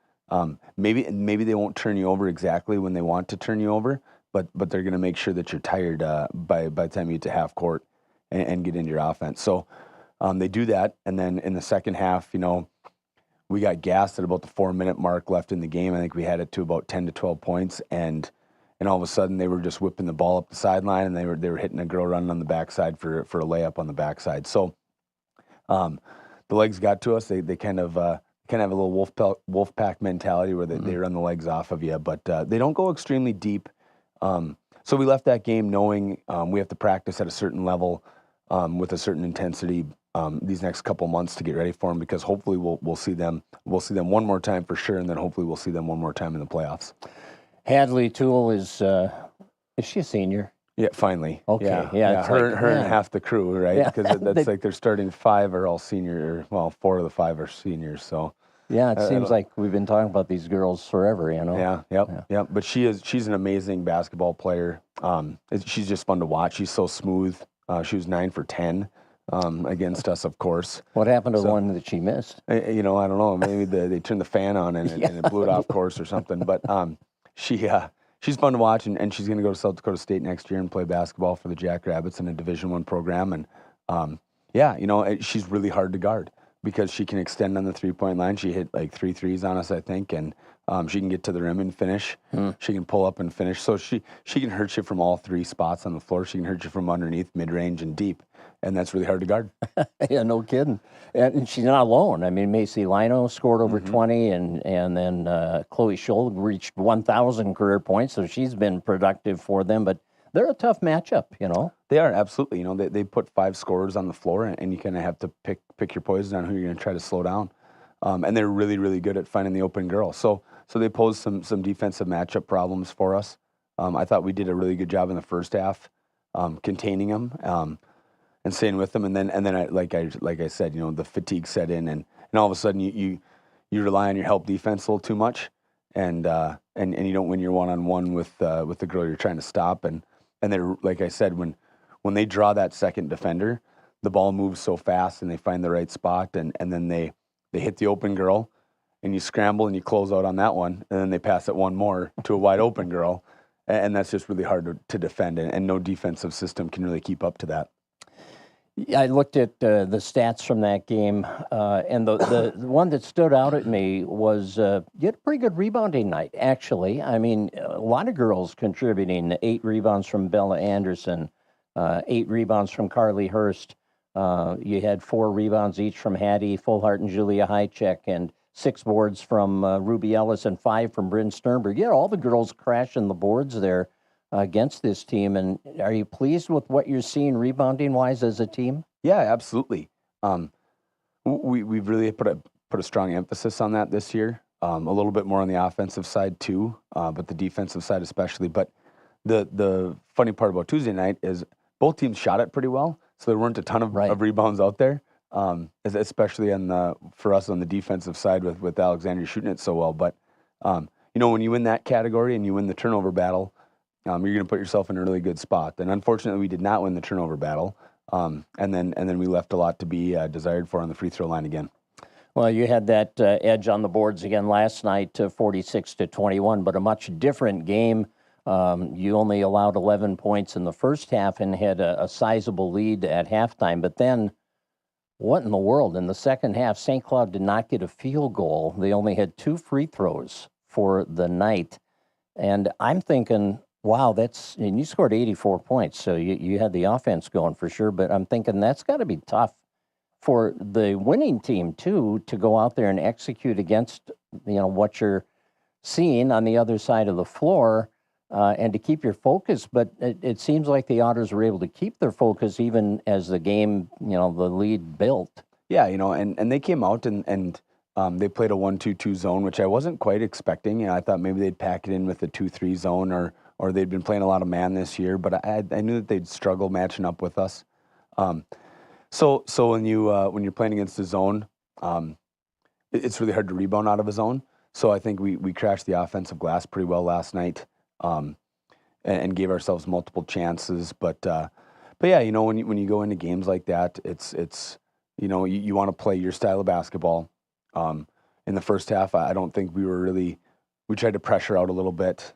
Maybe they won't turn you over exactly when they want to turn you over, but they're gonna make sure that you're tired by the time you get to half court and get into your offense. So they do that, and then in the second half, we got gassed at about the 4-minute mark left in the game. I think we had it to about 10 to 12 points, and all of a sudden they were just whipping the ball up the sideline, and they were hitting a girl running on the backside for a layup on the backside. So the legs got to us. They kind of have a little wolf pack mentality where they run the legs off of you, but they don't go extremely deep. So we left that game knowing we have to practice at a certain level with a certain intensity these next couple months to get ready for them, because hopefully we'll see them one more time for sure, and then hopefully we'll see them one more time in the playoffs. Hadley Toole is she a senior? Yeah, finally. Okay, yeah. Her and half the crew, right? Yeah. Because that's like their starting 5 are all senior. Well, 4 of the 5 are seniors. So yeah, it seems like we've been talking about these girls forever. Yeah, yep. But she's an amazing basketball player. She's just fun to watch. She's so smooth. She was 9 for 10. Against us, of course. What happened to the one that she missed? I don't know. Maybe they turned the fan on and it blew it off course or something. But she's fun to watch, and she's going to go to South Dakota State next year and play basketball for the Jackrabbits in a Division I program. And she's really hard to guard because she can extend on the 3-point line. She hit like 3 threes on us, I think, and she can get to the rim and finish. She can pull up and finish. So she can hurt you from all 3 spots on the floor. She can hurt you from underneath, mid-range, and deep. And that's really hard to guard. Yeah, no kidding. And she's not alone. I mean, Macy Lino scored over 20, and then Chloe Scholl reached 1,000 career points, so she's been productive for them. But they're a tough matchup, They are, absolutely. They put 5 scorers on the floor, and you kind of have to pick your poison on who you're going to try to slow down. And they're really, really good at finding the open girl. So they pose some defensive matchup problems for us. I thought we did a really good job in the first half containing them. And staying with them, and then like I said, the fatigue set in, and all of a sudden you rely on your help defense a little too much, and you don't win your one-on-one with the girl you're trying to stop, and they're, like I said, when they draw that second defender, the ball moves so fast, and they find the right spot, and then they hit the open girl, and you scramble and you close out on that one, and then they pass it one more to a wide open girl, and that's just really hard to defend, and no defensive system can really keep up to that. I looked at the stats from that game, and the one that stood out at me was you had a pretty good rebounding night, actually. I mean, a lot of girls contributing. 8 rebounds from Bella Anderson, 8 rebounds from Carly Hurst. You had 4 rebounds each from Hattie Fullhart and Julia Hychek, and 6 boards from Ruby Ellis and 5 from Bryn Sternberg. Yeah, all the girls crashing the boards there against this team. And are you pleased with what you're seeing rebounding-wise as a team? Yeah, absolutely. We've really put a strong emphasis on that this year. A little bit more on the offensive side too, but the defensive side especially. But the funny part about Tuesday night is both teams shot it pretty well, so there weren't a ton of rebounds out there, especially for us on the defensive side with Alexandria shooting it so well. But when you win that category and you win the turnover battle, you're going to put yourself in a really good spot. And unfortunately, we did not win the turnover battle, and then we left a lot to be desired for on the free throw line again. Well, you had that edge on the boards again last night, 46-21, but a much different game. You only allowed 11 points in the first half and had a sizable lead at halftime. But then, what in the world? In the second half, St. Cloud did not get a field goal. They only had 2 free throws for the night. And I'm thinking, wow, and you scored 84 points, so you had the offense going for sure, but I'm thinking that's got to be tough for the winning team, too, to go out there and execute against, what you're seeing on the other side of the floor and to keep your focus. But it seems like the Otters were able to keep their focus even as the game, the lead built. Yeah, and they came out and they played a 1-2-2 zone, which I wasn't quite expecting. I thought maybe they'd pack it in with a 2-3 zone or they'd been playing a lot of man this year, but I knew that they'd struggle matching up with us. So when you're playing against a zone, it's really hard to rebound out of a zone. So I think we crashed the offensive glass pretty well last night. and gave ourselves multiple chances. But yeah, you know, when you go into games like that, it's you know, you want to play your style of basketball. In the first half, I don't think we tried to pressure out a little bit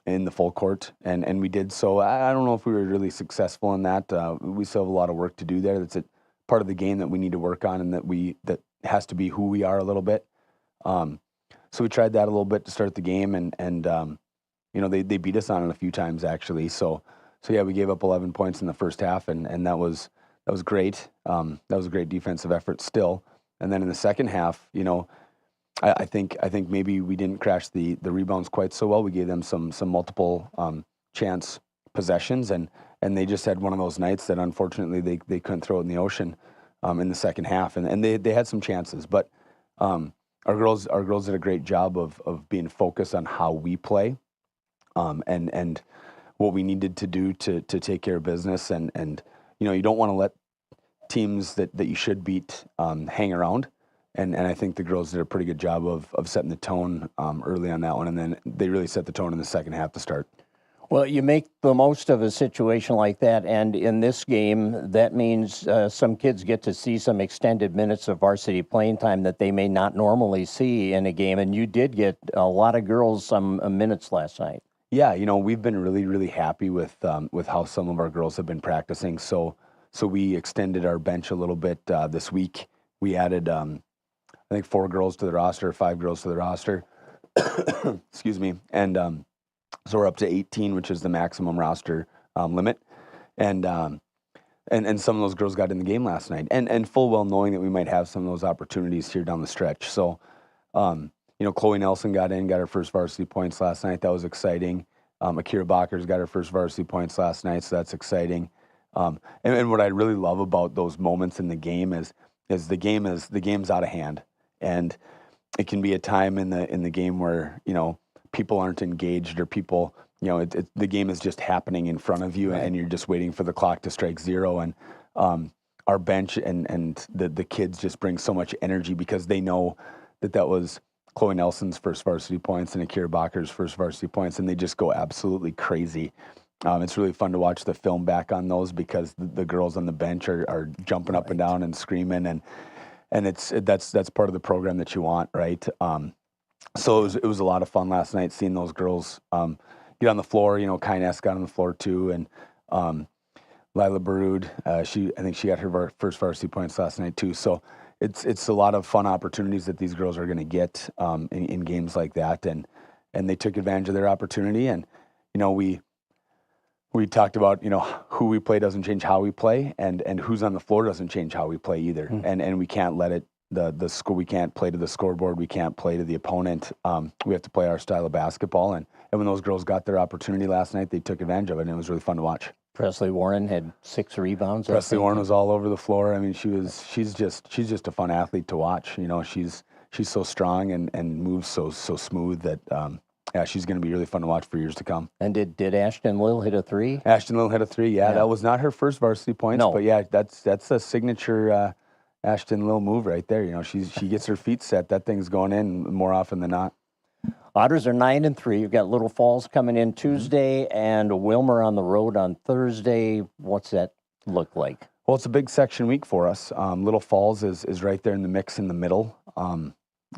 in the full court, and we did so. I don't know if we were really successful in that. We still have a lot of work to do there. That's a part of the game that we need to work on, and that has to be who we are a little bit. So we tried that a little bit to start the game, and you know, they beat us on it a few times actually. So yeah, we gave up 11 points in the first half, and that was great. That was a great defensive effort still. And then in the second half, you know, I think maybe we didn't crash the rebounds quite so well. We gave them some multiple chance possessions, and they just had one of those nights that unfortunately they couldn't throw it in the ocean in the second half, and they had some chances, but our girls did a great job of being focused on how we play, and what we needed to do to take care of business, and you know, you don't want to let teams that you should beat hang around. And I think the girls did a pretty good job of setting the tone early on that one, and then they really set the tone in the second half to start. Well, you make the most of a situation like that, and in this game, that means some kids get to see some extended minutes of varsity playing time that they may not normally see in a game, and you did get a lot of girls some minutes last night. Yeah, you know, we've been really, really happy with how some of our girls have been practicing. So we extended our bench a little bit this week. We added, I think, 4 girls to the roster, 5 girls to the roster. Excuse me. And so we're up to 18, which is the maximum roster limit. And some of those girls got in the game last night. And full well knowing that we might have some of those opportunities here down the stretch. So, you know, Chloe Nelson got her first varsity points last night. That was exciting. Akira Bacher's got her first varsity points last night, so that's exciting. And what I really love about those moments in the game is the game's out of hand, and it can be a time in the game where, you know, people aren't engaged, or people, you know, the game is just happening in front of you, right, and you're just waiting for the clock to strike 0. And our bench and the kids just bring so much energy because they know that was Chloe Nelson's first varsity points and Akira Bacher's first varsity points, and they just go absolutely crazy. It's really fun to watch the film back on those because the girls on the bench are jumping up and down and screaming, and that's part of the program that you want, right? So it was a lot of fun last night seeing those girls get on the floor. You know, Kai Ness got on the floor too, and Lila Barud, I think she got her first varsity points last night too. So it's a lot of fun opportunities that these girls are going to get in games like that, and they took advantage of their opportunity. And you know, we talked about, you know, who we play doesn't change how we play, and who's on the floor doesn't change how we play either. Mm-hmm. And we can't let it the score. We can't play to the scoreboard. We can't play to the opponent. We have to play our style of basketball. And when those girls got their opportunity last night, they took advantage of it, and it was really fun to watch. Presley Warren had 6 rebounds. Presley Warren was all over the floor. I mean, she's just a fun athlete to watch. You know, she's so strong and moves so smooth that yeah, she's going to be really fun to watch for years to come. And did Ashton Lill hit a 3? Ashton Lill hit a 3. Yeah, that was not her first varsity points, no, but yeah, that's a signature Ashton Lill move right there. You know, she gets her feet set. That thing's going in more often than not. Otters are 9-3. You've got Little Falls coming in Tuesday and Wilmer on the road on Thursday. What's that look like? Well, it's a big section week for us. Little Falls is right there in the mix in the middle. You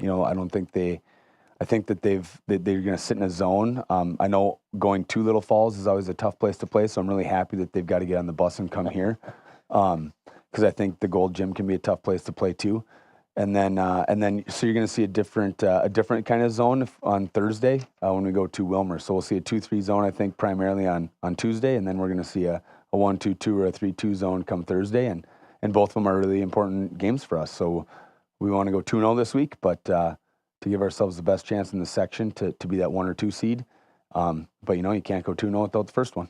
know, I think that they're going to sit in a zone. I know going to Little Falls is always a tough place to play, so I'm really happy that they've got to get on the bus and come here, because I think the Gold Gym can be a tough place to play too. And then so you're going to see a different kind of zone on Thursday when we go to Wilmer. So we'll see a 2-3 zone, I think, primarily on Tuesday, and then we're going to see a 1-2-2 or a 3-2 zone come Thursday, and both of them are really important games for us. So we want to go 2-0 this week, but to give ourselves the best chance in the section to be that 1 or 2 seed. But, you know, you can't go 2-0 without the first one.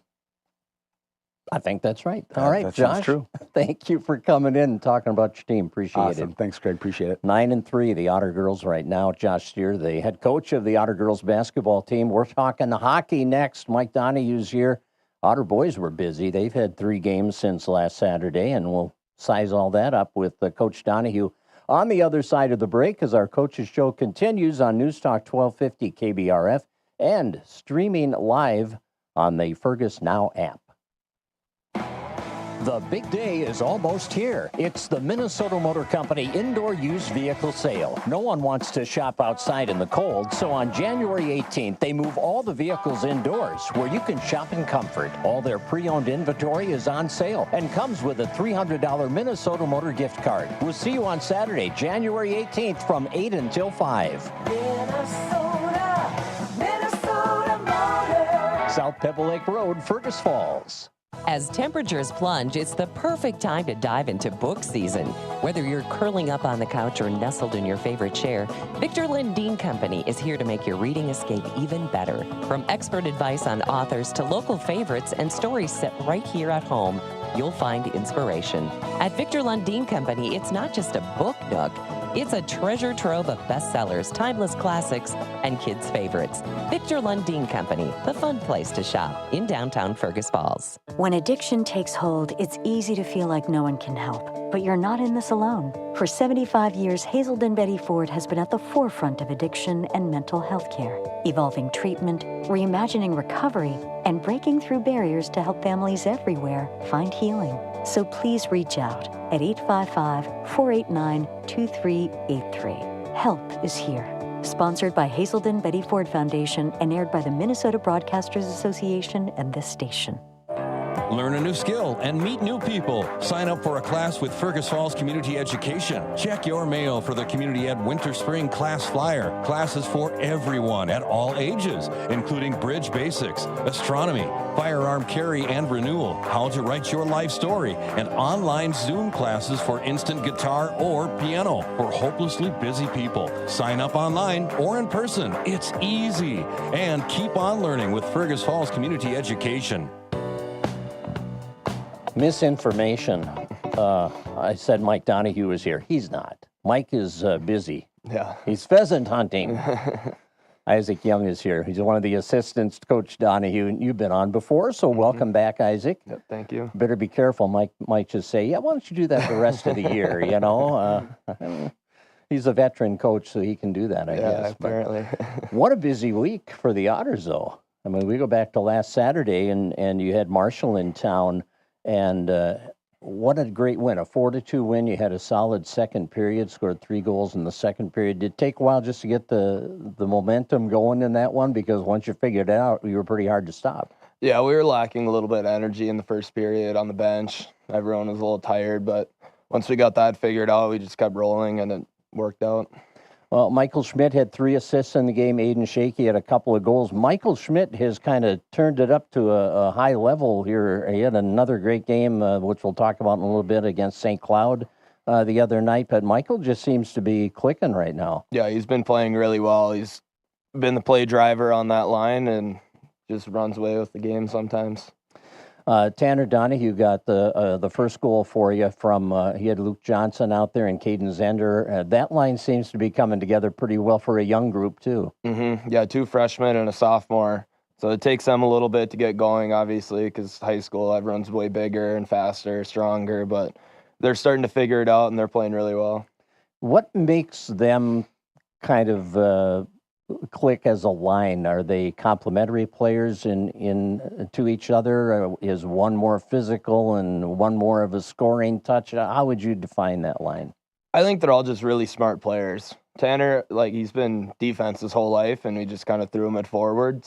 I think that's right. All right, that Josh, true. Thank you for coming in and talking about your team. Appreciate it. Awesome. Thanks, Greg. Appreciate it. 9-3, the Otter girls right now. Josh Steer, the head coach of the Otter girls basketball team. We're talking the hockey next. Mike Donohue's here. Otter boys were busy. They've had 3 games since last Saturday, and we'll size all that up with Coach Donohue on the other side of the break as our Coaches Show continues on News Talk 1250 KBRF and streaming live on the Fergus Now app. The big day is almost here. It's the Minnesota Motor Company Indoor Used Vehicle Sale. No one wants to shop outside in the cold, so on January 18th, they move all the vehicles indoors where you can shop in comfort. All their pre-owned inventory is on sale and comes with a $300 Minnesota Motor gift card. We'll see you on Saturday, January 18th from 8 until 5. Minnesota Motor. South Pebble Lake Road, Fergus Falls. As temperatures plunge, it's the perfect time to dive into book season. Whether you're curling up on the couch or nestled in your favorite chair, Victor Lundin Company is here to make your reading escape even better. From expert advice on authors to local favorites and stories set right here at home, you'll find inspiration. At Victor Lundin Company, it's not just a book nook. It's a treasure trove of bestsellers, timeless classics, and kids' favorites. Victor Lundin Company, the fun place to shop in downtown Fergus Falls. When addiction takes hold, it's easy to feel like no one can help. But you're not in this alone. For 75 years, Hazelden Betty Ford has been at the forefront of addiction and mental health care, evolving treatment, reimagining recovery, and breaking through barriers to help families everywhere find healing. So please reach out at 855-489-2383. Help is here. Sponsored by Hazelden Betty Ford Foundation and aired by the Minnesota Broadcasters Association and this station. Learn a new skill and meet new people. Sign up for a class with Fergus Falls Community Education. Check your mail for the Community Ed Winter Spring Class Flyer. Classes for everyone at all ages, including bridge basics, astronomy, firearm carry and renewal, how to write your life story, and online Zoom classes for instant guitar or piano for hopelessly busy people. Sign up online or in person. It's easy. And keep on learning with Fergus Falls Community Education. Misinformation. I said Mike Donahue was here. He's not. Mike is busy. Yeah. He's pheasant hunting. Isaac Young is here. He's one of the assistants to Coach Donahue, and you've been on before, so welcome back, Isaac. Yep, thank you. Better be careful. Mike might just say, yeah, why don't you do that the rest of the year, you know? He's a veteran coach, so he can do that, I guess. Apparently. What a busy week for the Otters, though. I mean, we go back to last Saturday, and you had Marshall in town. And what a great win, a 4-2 win. You had a solid second period, scored 3 goals in the second period. Did it take a while just to get the momentum going in that one? Because once you figured it out, you were pretty hard to stop. Yeah, we were lacking a little bit of energy in the first period on the bench. Everyone was a little tired, but once we got that figured out, we just kept rolling, and it worked out. Well, Michael Schmidt had 3 assists in the game. Aiden Shakey had a couple of goals. Michael Schmidt has kind of turned it up to a high level here. He had another great game, which we'll talk about in a little bit, against St. Cloud the other night. But Michael just seems to be clicking right now. Yeah, he's been playing really well. He's been the play driver on that line and just runs away with the game sometimes. Tanner Donahue got the first goal for you from, he had Luke Johnson out there and Caden Zender. That line seems to be coming together pretty well for a young group, too. Mm-hmm. Yeah, 2 freshmen and a sophomore. So it takes them a little bit to get going, obviously, because high school, everyone's way bigger and faster, stronger. But they're starting to figure it out, and they're playing really well. What makes them kind of click as a line? Are they complementary players in to each other? Is one more physical and one more of a scoring touch? How would you define that line? I think they're all just really smart players. Tanner, he's been defense his whole life, and we just kind of threw him at forward.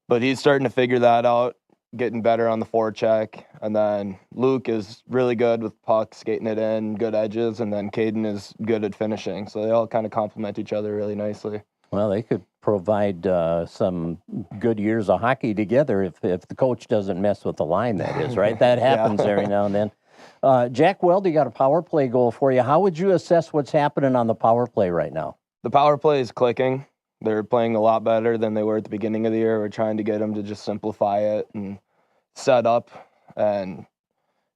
But he's starting to figure that out, getting better on the forecheck. And then Luke is really good with pucks, skating it in, good edges, and then Caden is good at finishing. So they all kind of complement each other really nicely. Well, they could provide some good years of hockey together if the coach doesn't mess with the line, that is, right? That happens every now and then. Jack Weldy got a power play goal for you. How would you assess what's happening on the power play right now? The power play is clicking. They're playing a lot better than they were at the beginning of the year. We're trying to get them to just simplify it and set up and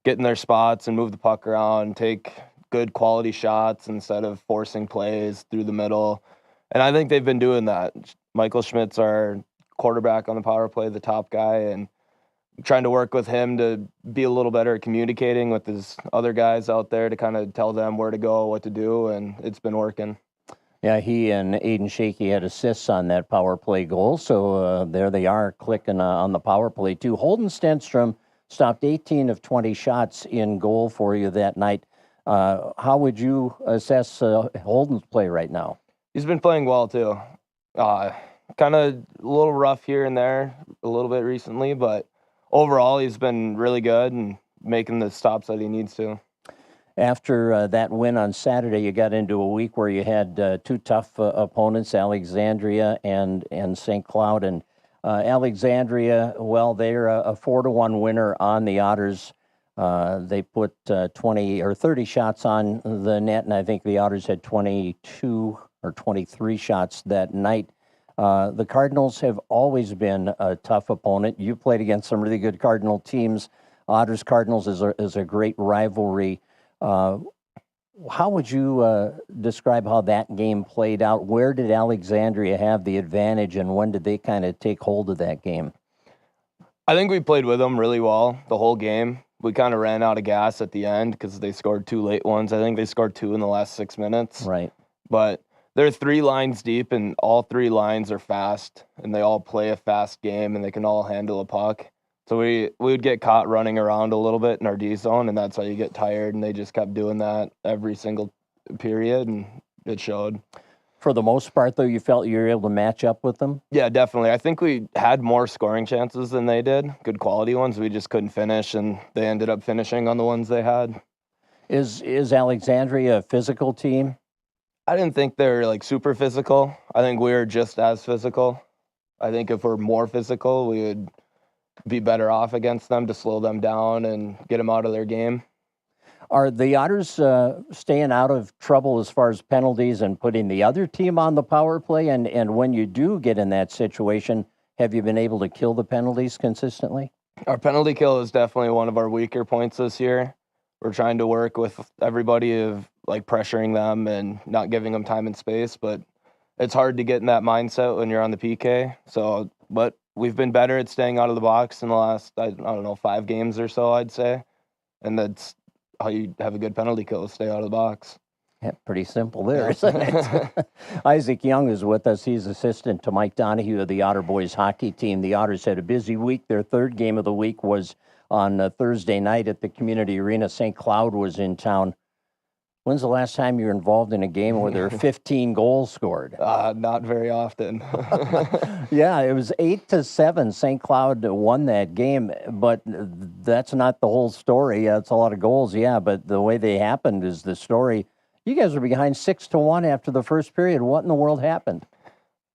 get in their spots and move the puck around, take good quality shots instead of forcing plays through the middle. And I think they've been doing that. Michael Schmidt's our quarterback on the power play, the top guy, and trying to work with him to be a little better at communicating with his other guys out there to kind of tell them where to go, what to do, and it's been working. Yeah, he and Aiden Shakey had assists on that power play goal, so there they are clicking on the power play too. Holden Stenstrom stopped 18 of 20 shots in goal for you that night. How would you assess Holden's play right now? He's been playing well too. Kind of a little rough here and there a little bit recently, but overall he's been really good and making the stops that he needs to. After that win on Saturday, you got into a week where you had two tough opponents, Alexandria and St. Cloud. And Alexandria, well, they're a 4-1 winner on the Otters. They put 20 or 30 shots on the net, and I think the Otters had 22 or 23 shots that night. The Cardinals have always been a tough opponent. You played against some really good Cardinal teams. Otters-Cardinals is a great rivalry. How would you describe how that game played out? Where did Alexandria have the advantage, and when did they kind of take hold of that game? I think we played with them really well the whole game. We kind of ran out of gas at the end because they scored 2 late ones. I think they scored 2 in the last 6 minutes. Right. But they're 3 lines deep, and all 3 lines are fast, and they all play a fast game, and they can all handle a puck. So we would get caught running around a little bit in our D zone, and that's how you get tired, and they just kept doing that every single period, and it showed. For the most part, though, you felt you were able to match up with them? Yeah, definitely. I think we had more scoring chances than they did, good quality ones. We just couldn't finish, and they ended up finishing on the ones they had. Is Alexandria a physical team? I didn't think they were like super physical. I think we were just as physical. I think if we're more physical, we would be better off against them to slow them down and get them out of their game. Are the Otters staying out of trouble as far as penalties and putting the other team on the power play? And when you do get in that situation, have you been able to kill the penalties consistently? Our penalty kill is definitely one of our weaker points this year. We're trying to work with everybody of like pressuring them and not giving them time and space, but it's hard to get in that mindset when you're on the PK. So, but we've been better at staying out of the box in the last, I don't know, 5 games or so, I'd say. And that's how you have a good penalty kill, stay out of the box. Yeah, pretty simple there, isn't it? Isaac Young is with us. He's assistant to Mike Donahue of the Otter Boys hockey team. The Otters had a busy week. Their 3rd game of the week was on Thursday night at the Community Arena. St. Cloud was in town. When's the last time you were involved in a game where there were 15 goals scored? Not very often. Yeah, it was 8-7. St. Cloud won that game, but that's not the whole story. It's a lot of goals, yeah, but the way they happened is the story. You guys were behind 6-1 after the first period. What in the world happened?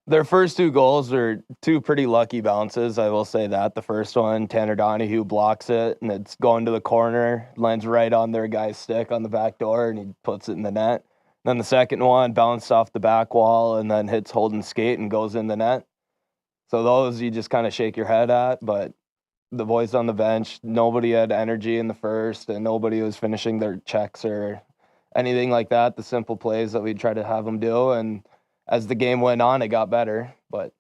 Their first 2 goals were 2 pretty lucky bounces, I will say that. The first one, Tanner Donahue blocks it, and it's going to the corner, lands right on their guy's stick on the back door, and he puts it in the net. Then the second one bounced off the back wall and then hits Holden's skate and goes in the net. So those you just kind of shake your head at, but the boys on the bench, nobody had energy in the first, and nobody was finishing their checks or anything like that, the simple plays that we'd try to have them do, and as the game went on, it got better, but...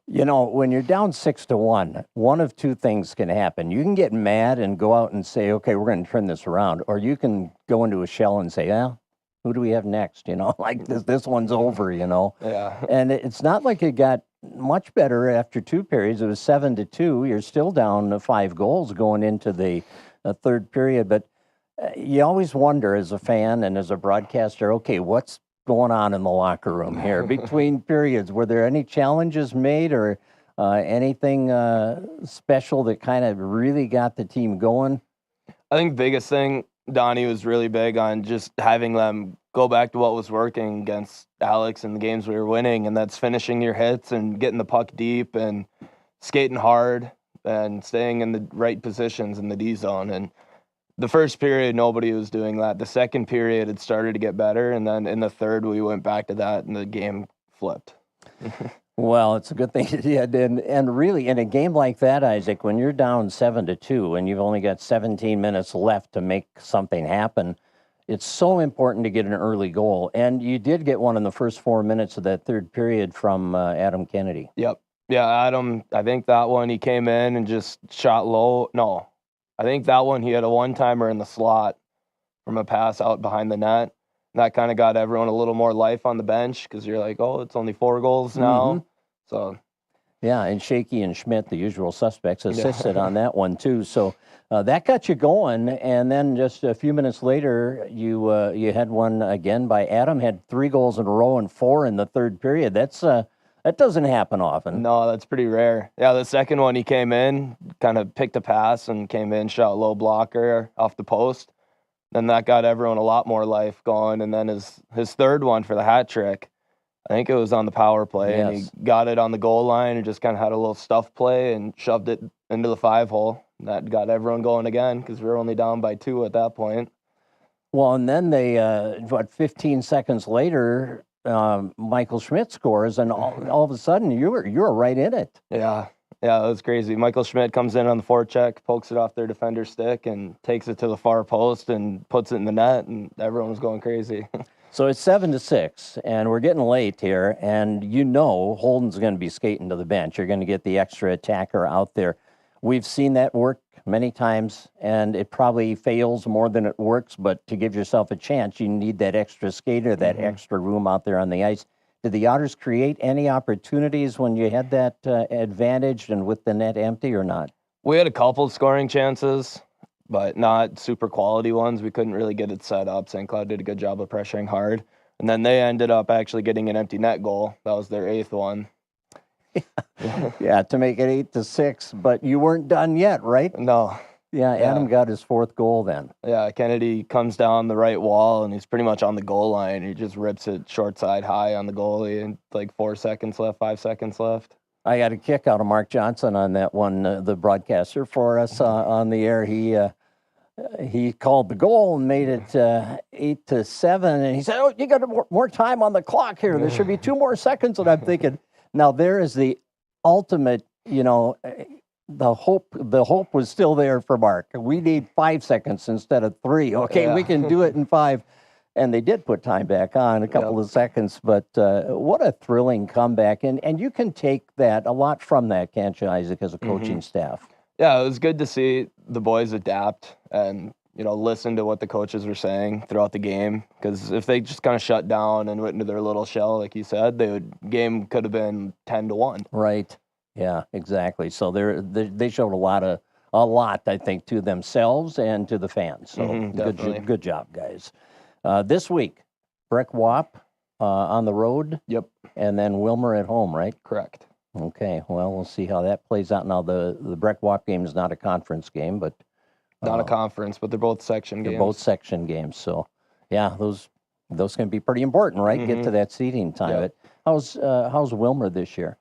You know, when you're down 6-1, one of 2 things can happen. You can get mad and go out and say, okay, we're going to turn this around. Or you can go into a shell and say, well, who do we have next? You know, like this one's over, you know. Yeah. And it's not like it got much better after 2 periods. It was 7-2. You're still down 5 goals going into the 3rd period. But you always wonder as a fan and as a broadcaster, okay, what's going on in the locker room here between periods? Were there any challenges made or anything special that kind of really got the team going? I think the biggest thing, Donnie was really big on just having them go back to what was working against Alex in the games we were winning, and that's finishing your hits and getting the puck deep and skating hard and staying in the right positions in the D zone. And the first period, nobody was doing that. The second period, it started to get better, and then in the 3rd, we went back to that, and the game flipped. Well, it's a good thing you did. And really, in a game like that, Isaac, when you're down 7-2 and you've only got 17 minutes left to make something happen, it's so important to get an early goal. And you did get one in the first 4 minutes of that 3rd period from Adam Kennedy. Yep. Yeah, Adam, I think that one, he came in and just shot low. No. I think that one, he had a one-timer in the slot from a pass out behind the net. And that kind of got everyone a little more life on the bench because you're like, oh, it's only 4 goals now. So, yeah, and Shaky and Schmidt, the usual suspects, assisted on that one too. So that got you going, and then just a few minutes later, you had one again by Adam. Had 3 goals in a row and 4 in the third period. That doesn't happen often. No, that's pretty rare. Yeah, the second one he came in, kind of picked a pass and came in, shot low blocker off the post. Then that got everyone a lot more life going. And then his third one for the hat trick, I think it was on the power play, and he got it on the goal line and just kind of had a little stuff play and shoved it into the 5-hole. That got everyone going again because we were only down by 2 at that point. Well, and then they, 15 seconds later, Michael Schmidt scores, and all of a sudden you were right in it. Yeah, it was crazy. Michael Schmidt comes in on the forecheck, pokes it off their defender's stick, and takes it to the far post and puts it in the net, and everyone was going crazy. So it's 7-6, and we're getting late here, and Holden's going to be skating to the bench. You're going to get the extra attacker out there. We've seen that work many times, and it probably fails more than it works, but to give yourself a chance, you need that extra skater, that extra room out there on the ice. Did the Otters create any opportunities when you had that advantage and with the net empty or not? We had a couple scoring chances, but not super quality ones. We couldn't really get it set up. St. Cloud did a good job of pressuring hard. And then they ended up actually getting an empty net goal. That was their 8th one. Yeah, to make it 8-6, but you weren't done yet, right? No. Yeah, Adam got his 4th goal then. Yeah, Kennedy comes down the right wall, and he's pretty much on the goal line. He just rips it short side high on the goalie, and 4 seconds left, 5 seconds lleft. I got a kick out of Mark Johnson on that one, the broadcaster for us on the air. He called the goal and made it 8-7, and he said, "Oh, you got more time on the clock here. There should be 2 more seconds." And I'm thinking, now there is the ultimate, the hope was still there for Mark. We need 5 seconds instead of 3. Okay, we can do it in 5. And they did put time back on a couple of seconds, but what a thrilling comeback. And you can take that, a lot from that, can't you, Isaac, as a coaching staff? Yeah, it was good to see the boys adapt and, listen to what the coaches were saying throughout the game. Because if they just kind of shut down and went into their little shell, like you said, game could have been 10-1. Right. Yeah, exactly. So they showed a lot, I think, to themselves and to the fans. So good job, guys. This week, Breck Wap on the road. Yep. And then Wilmer at home, right? Correct. Okay. Well, we'll see how that plays out. Now, the Breck Wap game is not a conference game, but not a conference, but they're both section games. They're both section games. So, yeah, those can be pretty important, right? Get to that seating time. Yep. How's Wilmer this year?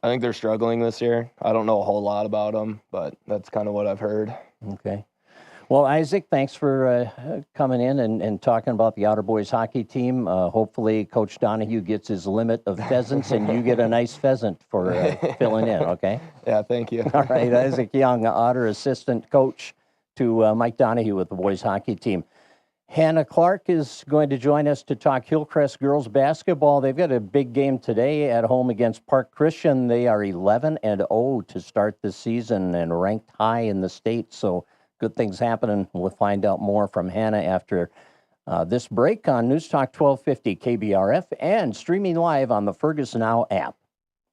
I think they're struggling this year. I don't know a whole lot about them, but that's kind of what I've heard. Okay. Well, Isaac, thanks for coming in and talking about the Otter Boys hockey team. Hopefully, Coach Donahue gets his limit of pheasants, and you get a nice pheasant for filling in, okay? Yeah, thank you. All right, Isaac Young, Otter assistant coach to Mike Donahue with the boys hockey team. Hannah Clark is going to join us to talk Hillcrest girls basketball. They've got a big game today at home against Park Christian. They are 11-0 to start the season and ranked high in the state, so good things happening. We'll find out more from Hannah after this break on News Talk 1250 KBRF and streaming live on the Fergus Now app.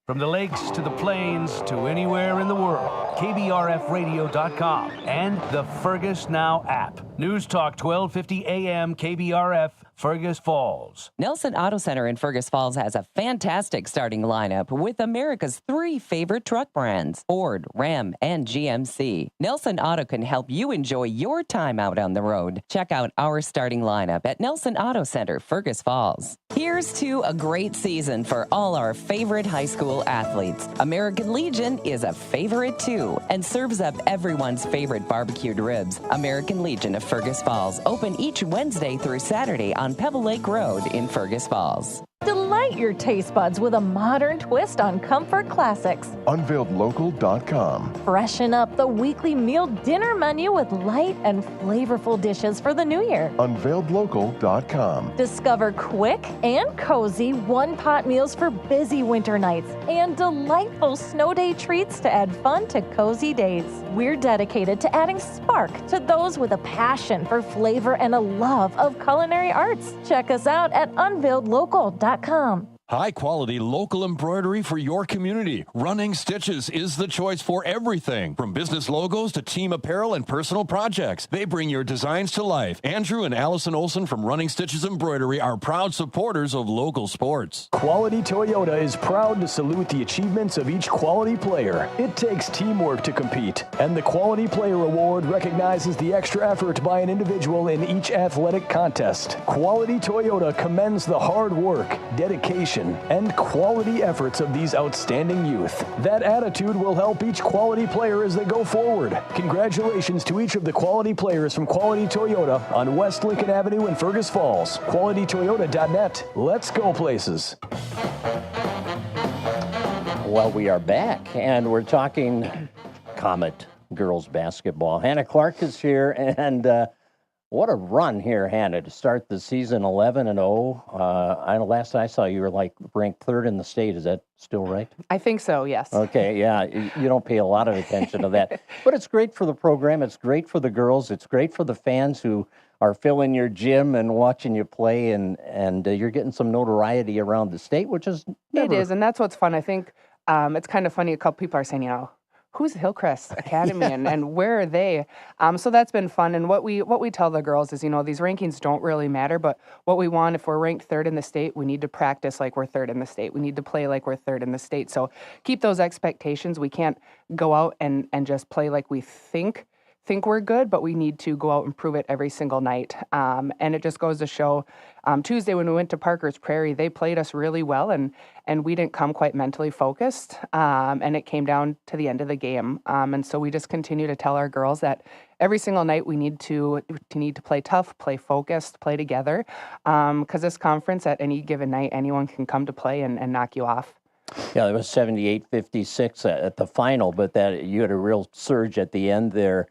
From the lakes to the plains to anywhere in the world, KBRFradio.com and the Fergus Now app. News Talk 1250 AM KBRF, Fergus Falls. Nelson Auto Center in Fergus Falls has a fantastic starting lineup with America's 3 favorite truck brands, Ford, Ram, and GMC. Nelson Auto can help you enjoy your time out on the road. Check out our starting lineup at Nelson Auto Center, Fergus Falls. Here's to a great season for all our favorite high school athletes. American Legion is a favorite too and serves up everyone's favorite barbecued ribs. American Legion of Fergus Falls, open each Wednesday through Saturday on Pebble Lake Road in Fergus Falls. Delight your taste buds with a modern twist on comfort classics. UnveiledLocal.com. Freshen up the weekly meal dinner menu with light and flavorful dishes for the new year. UnveiledLocal.com. Discover quick and cozy one-pot meals for busy winter nights and delightful snow day treats to add fun to cozy days. We're dedicated to adding spark to those with a passion for flavor and a love of culinary arts. Check us out at UnveiledLocal.com. High quality local embroidery for your community. Running Stitches is the choice for everything, from business logos to team apparel and personal projects. They bring your designs to life. Andrew and Allison Olson from Running Stitches Embroidery are proud supporters of local sports. Quality Toyota is proud to salute the achievements of each quality player. It takes teamwork to compete, and the Quality Player Award recognizes the extra effort by an individual in each athletic contest. Quality Toyota commends the hard work, dedication, and quality efforts of these outstanding youth. That attitude will help each quality player as they go forward. Congratulations to each of the quality players from Quality Toyota on West Lincoln Avenue in Fergus Falls. QualityToyota.net. Let's go places. Well, we are back, and we're talking Comet girls basketball. Hannah Clark is here, and what a run here, Hannah, to start the season 11-0. Last I saw, you were like ranked third in the state. Is that still right? I think so, yes. Okay, yeah. You don't pay a lot of attention to that. But it's great for the program. It's great for the girls. It's great for the fans who are filling your gym and watching you play, and you're getting some notoriety around the state, which is never... It is, and that's what's fun. I think it's kind of funny. A couple people are saying, who's Hillcrest Academy and where are they? So that's been fun. And what we tell the girls is, these rankings don't really matter, but what we want, if we're ranked third in the state, we need to practice like we're third in the state. We need to play like we're third in the state. So keep those expectations. We can't go out and just play like we think we're good, but we need to go out and prove it every single night. And it just goes to show, Tuesday when we went to Parker's Prairie, they played us really well, and we didn't come quite mentally focused, and it came down to the end of the game. And so we just continue to tell our girls that every single night we need to play tough, play focused, play together, because this conference at any given night, anyone can come to play and knock you off. Yeah, it was 78-56 at the final, but that you had a real surge at the end there.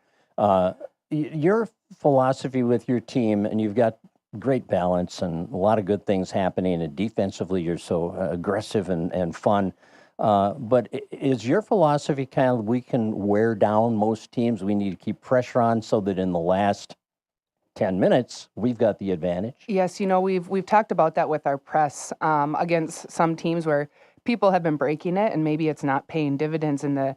Your philosophy with your team, and you've got great balance and a lot of good things happening, and defensively you're so aggressive and fun. But is your philosophy kind of we can wear down most teams, we need to keep pressure on so that in the last 10 minutes we've got the advantage? Yes, we've talked about that with our press against some teams where people have been breaking it and maybe it's not paying dividends in the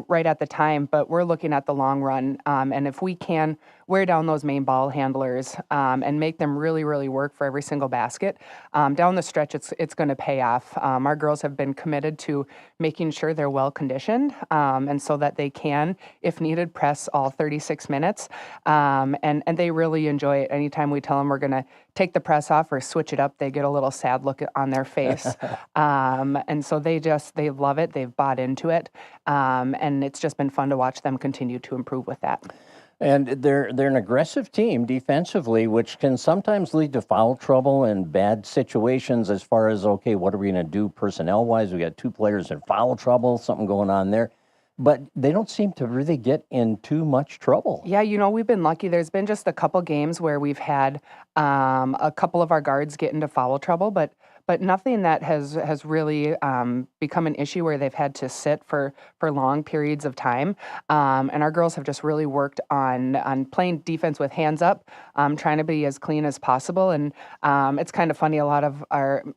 right at the time, but we're looking at the long run. And if we can wear down those main ball handlers and make them really, really work for every single basket, down the stretch, it's going to pay off. Our girls have been committed to making sure they're well conditioned, and so that they can, if needed, press all 36 minutes. And they really enjoy it. Anytime we tell them we're going to take the press off or switch it up, they get a little sad look on their face. And so they love it. They've bought into it. And it's just been fun to watch them continue to improve with that. And they're an aggressive team defensively, which can sometimes lead to foul trouble and bad situations as far as, okay, what are we going to do personnel-wise? We got two players in foul trouble, something going on there. But they don't seem to really get in too much trouble. Yeah, we've been lucky. There's been just a couple games where we've had a couple of our guards get into foul trouble, but nothing that has really become an issue where they've had to sit for long periods of time. And our girls have just really worked on playing defense with hands up, trying to be as clean as possible. And it's kind of funny, a lot of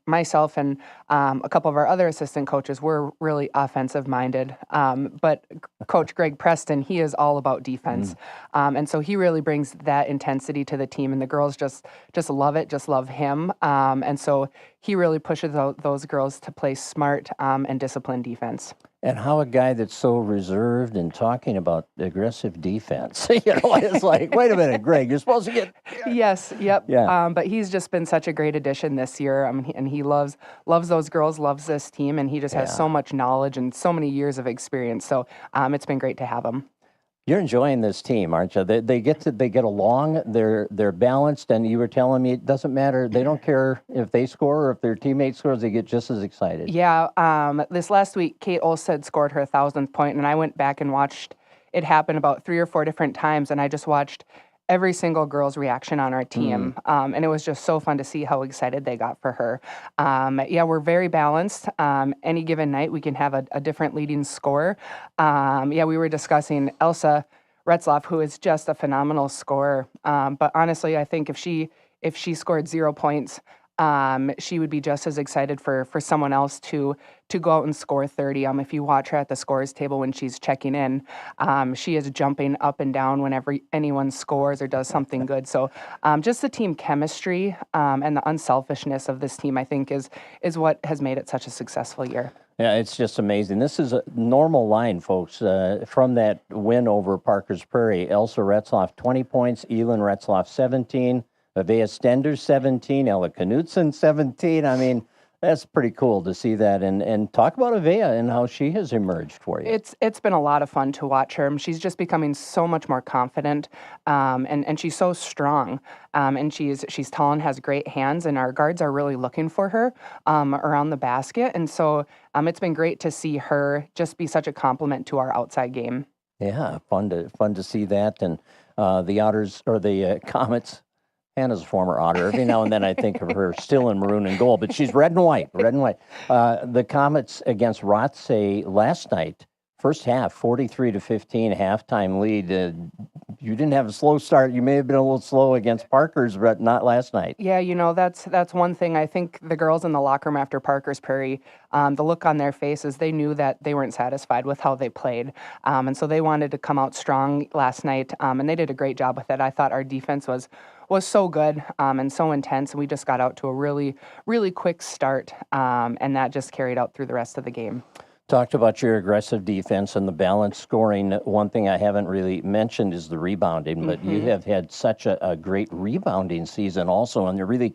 myself and a couple of our other assistant coaches, we're really offensive minded. But Coach Greg Preston, he is all about defense. And so he really brings that intensity to the team, and the girls just love it, just love him. And so he really pushes those girls to play smart and disciplined defense. And how a guy that's so reserved and talking about aggressive defense, it's like, wait a minute, Greg, you're supposed to get... Yes, yep. Yeah. But he's just been such a great addition this year, and he loves those girls, loves this team, and he just has so much knowledge and so many years of experience. So it's been great to have him. You're enjoying this team, aren't you? They get along. They're balanced, and you were telling me it doesn't matter. They don't care if they score or if their teammate scores. They get just as excited. Yeah. This last week, Kate Olson scored her 1,000th point, and I went back and watched it happen about 3 or 4 different times, and I just watched every single girl's reaction on our team. And it was just so fun to see how excited they got for her. Yeah, we're very balanced. Any given night, we can have a different leading scorer. Yeah, we were discussing Elsa Retzloff, who is just a phenomenal scorer. But honestly, I think if she scored 0 points, she would be just as excited for someone else to go out and score 30. If you watch her at the scores table when she's checking in, she is jumping up and down whenever anyone scores or does something good. So just the team chemistry and the unselfishness of this team, I think, is what has made it such a successful year. Yeah, it's just amazing. This is a normal line, folks. From that win over Parker's Prairie, Elsa Retzloff, 20 points, Elin Retzloff, 17, Avea Stender, 17, Ella Knudsen, 17. I mean, that's pretty cool to see that. And talk about Avea and how she has emerged for you. It's been a lot of fun to watch her. She's just becoming so much more confident, and she's so strong. And she's tall and has great hands, and our guards are really looking for her around the basket. And so it's been great to see her just be such a compliment to our outside game. Yeah, fun to see that. And the Otters, or the Comets, Hannah's a former Otter. Every now and then I think of her still in maroon and gold, but she's red and white. The Comets against Rothsay last night, first half, 43-15, halftime lead. You didn't have a slow start. You may have been a little slow against Parker's, but not last night. Yeah, that's one thing. I think the girls in the locker room after Parker's Prairie, the look on their faces, they knew that they weren't satisfied with how they played. And so they wanted to come out strong last night, and they did a great job with it. I thought our defense was so good and so intense, and we just got out to a really, really quick start, and that just carried out through the rest of the game. Talked about your aggressive defense and the balanced scoring. One thing I haven't really mentioned is the rebounding, but you have had such a great rebounding season also, and it really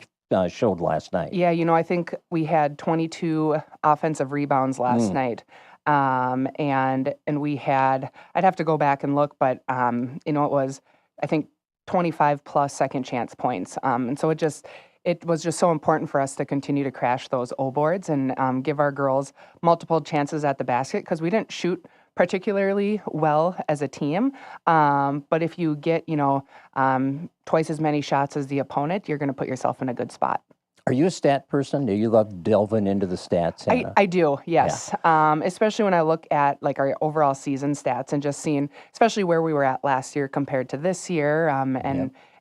showed last night. Yeah, I think we had 22 offensive rebounds last night. And we had, I'd have to go back and look, but, it was, I think, 25 plus second chance points. And so it was just so important for us to continue to crash those O boards and give our girls multiple chances at the basket, because we didn't shoot particularly well as a team. But if you get, twice as many shots as the opponent, you're going to put yourself in a good spot. Are you a stat person? Do you love delving into the stats? I do, yes. Yeah. Especially when I look at our overall season stats and just seeing, especially where we were at last year compared to this year,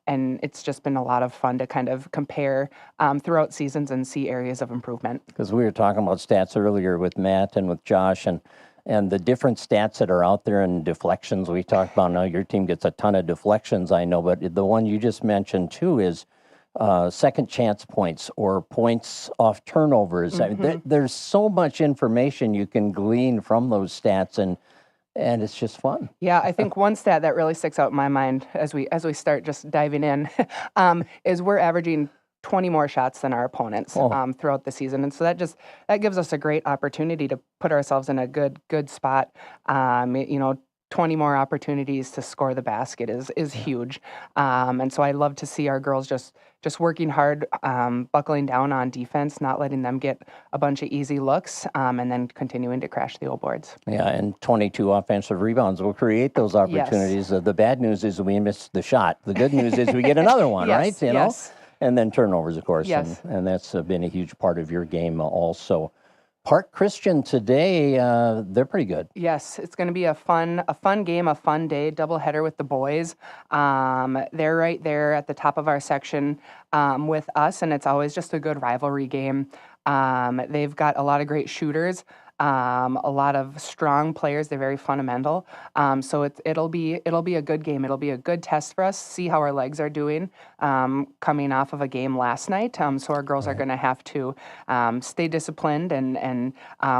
and it's just been a lot of fun to kind of compare throughout seasons and see areas of improvement. Because we were talking about stats earlier with Matt and with Josh, and the different stats that are out there and deflections. We talked about now your team gets a ton of deflections, I know, but the one you just mentioned too is second chance points or points off turnovers. I mean, there's so much information you can glean from those stats, and it's just fun. Yeah, I think one stat that really sticks out in my mind as we start just diving in is we're averaging 20 more shots than our opponents throughout the season, and so that gives us a great opportunity to put ourselves in a good spot. 20 more opportunities to score the basket is huge. And so I love to see our girls just working hard, buckling down on defense, not letting them get a bunch of easy looks, and then continuing to crash the old boards. Yeah, and 22 offensive rebounds will create those opportunities. Yes. The bad news is we missed the shot. The good news is we get another one, right? Yes. And then turnovers, of course. Yes. And that's been a huge part of your game also. Park Christian today, they're pretty good. Yes, it's going to be a fun game, a fun day, doubleheader with the boys. They're right there at the top of our section with us, and it's always just a good rivalry game. They've got a lot of great shooters, a lot of strong players. They're very fundamental. So it'll be a good game. It'll be a good test for us. See how our legs are doing coming off of a game last night. So our girls are going to have to stay disciplined and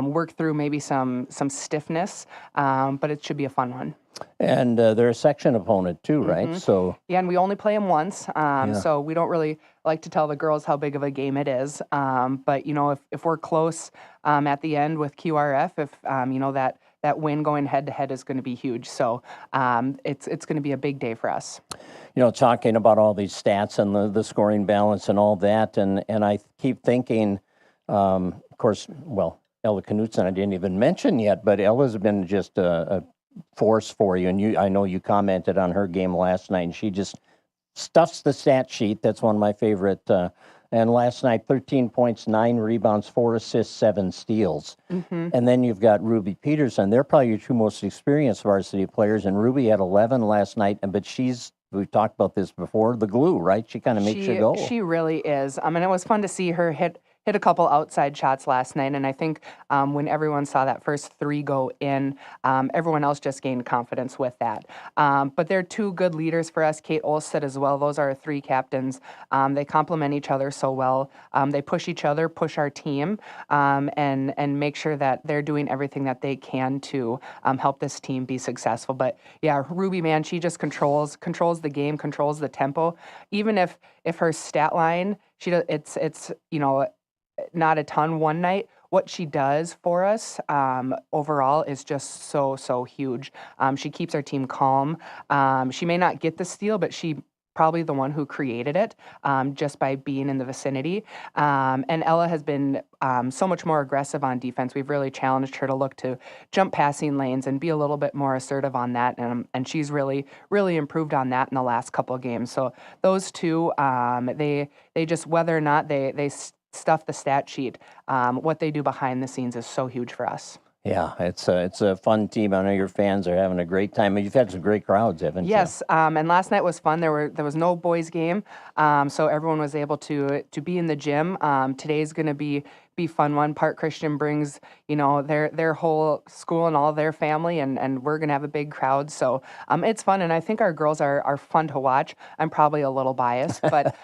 work through maybe some stiffness. But it should be a fun one. And they're a section opponent too, right? So yeah, and we only play them once, so we don't really like to tell the girls how big of a game it is. But if we're close at the end with QRF, if that win going head-to-head is going to be huge. So it's going to be a big day for us. You know, talking about all these stats and the scoring balance and all that, and I keep thinking, of course, well, Ella Knutson I didn't even mention yet, but Ella's been just a force for you, and I know you commented on her game last night, and she just stuffs the stat sheet. That's one of my favorite. And last night, 13 points, 9 rebounds, 4 assists, 7 steals. And then you've got Ruby Peterson. They're probably your two most experienced varsity players, and Ruby had 11 last night, but we've talked about this before, the glue, right? She kind of makes you go. She really is. And it was fun to see her hit a couple outside shots last night, and I think when everyone saw that first 3 go in, everyone else just gained confidence with that. But they're 2 good leaders for us. Kate Olson as well. Those are our 3 captains. They complement each other so well. They push each other, push our team, and make sure that they're doing everything that they can to help this team be successful. But yeah, Ruby, man, she just controls the game, controls the tempo. Even if her stat line, it's not a ton one night, what she does for us overall is just so huge. She keeps our team calm. She may not get the steal, but she probably the one who created it just by being in the vicinity. And Ella has been so much more aggressive on defense. We've really challenged her to look to jump passing lanes and be a little bit more assertive on that. And she's really improved on that in the last couple of games. So those 2, they just, whether or not they stuff the stat sheet, what they do behind the scenes is so huge for us. Yeah, it's a fun team. I know your fans are having a great time. You've had some great crowds, haven't you? Yes, and last night was fun. There was no boys game, so everyone was able to be in the gym. Today's going to be fun one. Park Christian brings their whole school and all their family, and we're gonna have a big crowd, so it's fun. And I think our girls are fun to watch. I'm probably a little biased, but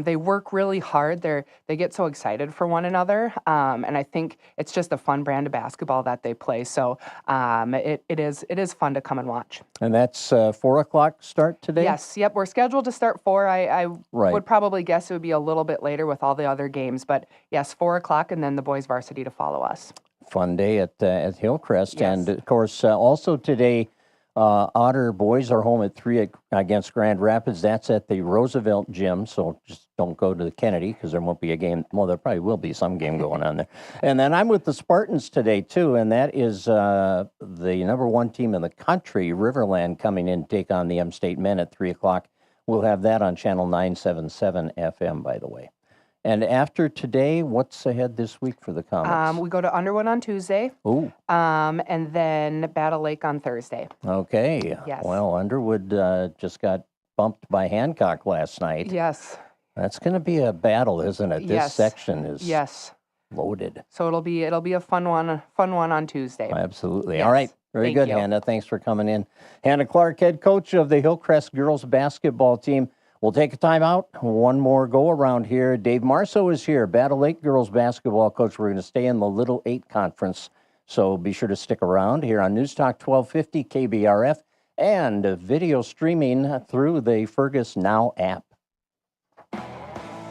they work really hard. They get so excited for one another, and I think it's just a fun brand of basketball that they play. So it is fun to come and watch. And that's 4:00 start today? Yes, yep. We're scheduled to start 4. I Right. would probably guess it would be a little bit later with all the other games, but yes, 4:00, and then the boys varsity to follow us. Fun day at Hillcrest. Yes. And of course, also today, Otter boys are home at 3 against Grand Rapids. That's at the Roosevelt Gym, so just don't go to the Kennedy because there won't be a game. Well, there probably will be some game going on there. And then I'm with the Spartans today, too, and that is the number 1 team in the country, Riverland, coming in to take on the M-State men at 3 o'clock. We'll have that on Channel 977 FM, by the way. And after today, what's ahead this week for the Comets? We go to Underwood on Tuesday. Ooh. And then Battle Lake on Thursday. Okay. Yes. Well, Underwood just got bumped by Hancock last night. Yes. That's going to be a battle, isn't it? This Yes. section is loaded. So it'll be a fun one on Tuesday. Absolutely. Yes. All right. Very Thank good, you. Hannah. Thanks for coming in. Hannah Clark, head coach of the Hillcrest girls basketball team. We'll take a time out. One more go around here. Dave Marceau is here, Battle Lake girls basketball coach. We're going to stay in the Little 8 conference, so be sure to stick around here on News Talk 1250 KBRF and video streaming through the Fergus Now app.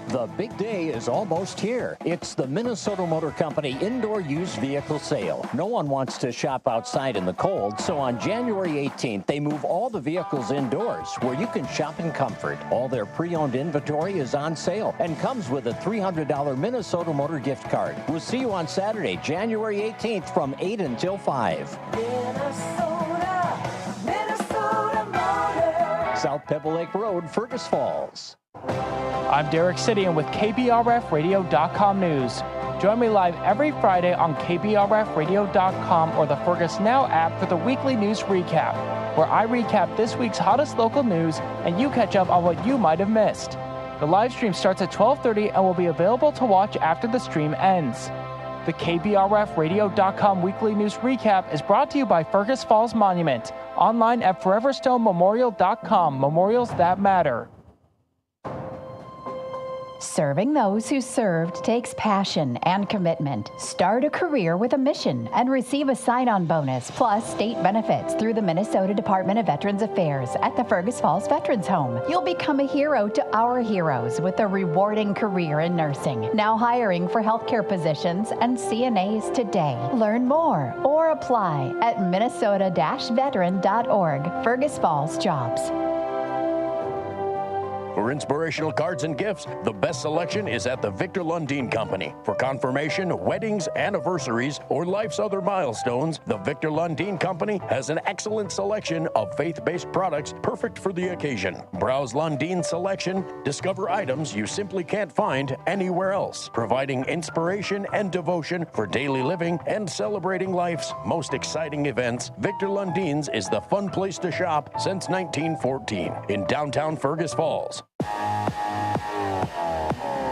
The big day is almost here. It's the Minnesota Motor Company Indoor Used Vehicle Sale. No one wants to shop outside in the cold, so on January 18th, they move all the vehicles indoors where you can shop in comfort. All their pre-owned inventory is on sale and comes with a $300 Minnesota Motor gift card. We'll see you on Saturday, January 18th from 8 until 5. Minnesota Motor. South Pebble Lake Road, Fergus Falls. I'm Derek Sidian with KBRFradio.com News. Join me live every Friday on KBRFradio.com or the Fergus Now app for the weekly news recap, where I recap this week's hottest local news and you catch up on what you might have missed. The live stream starts at 12:30 and will be available to watch after the stream ends. The KBRFradio.com weekly news recap is brought to you by Fergus Falls Monument, online at foreverstonememorial.com, memorials that matter. Serving those who served takes passion and commitment. Start a career with a mission and receive a sign-on bonus plus state benefits through the Minnesota Department of Veterans Affairs at the Fergus Falls Veterans Home. You'll become a hero to our heroes with a rewarding career in nursing. Now hiring for healthcare positions and CNAs today. Learn more or apply at minnesota-veteran.org. Fergus Falls Jobs. For inspirational cards and gifts, the best selection is at the Victor Lundin Company. For confirmation, weddings, anniversaries, or life's other milestones, the Victor Lundin Company has an excellent selection of faith-based products perfect for the occasion. Browse Lundin's selection, discover items you simply can't find anywhere else, providing inspiration and devotion for daily living and celebrating life's most exciting events. Victor Lundin's is the fun place to shop since 1914 in downtown Fergus Falls.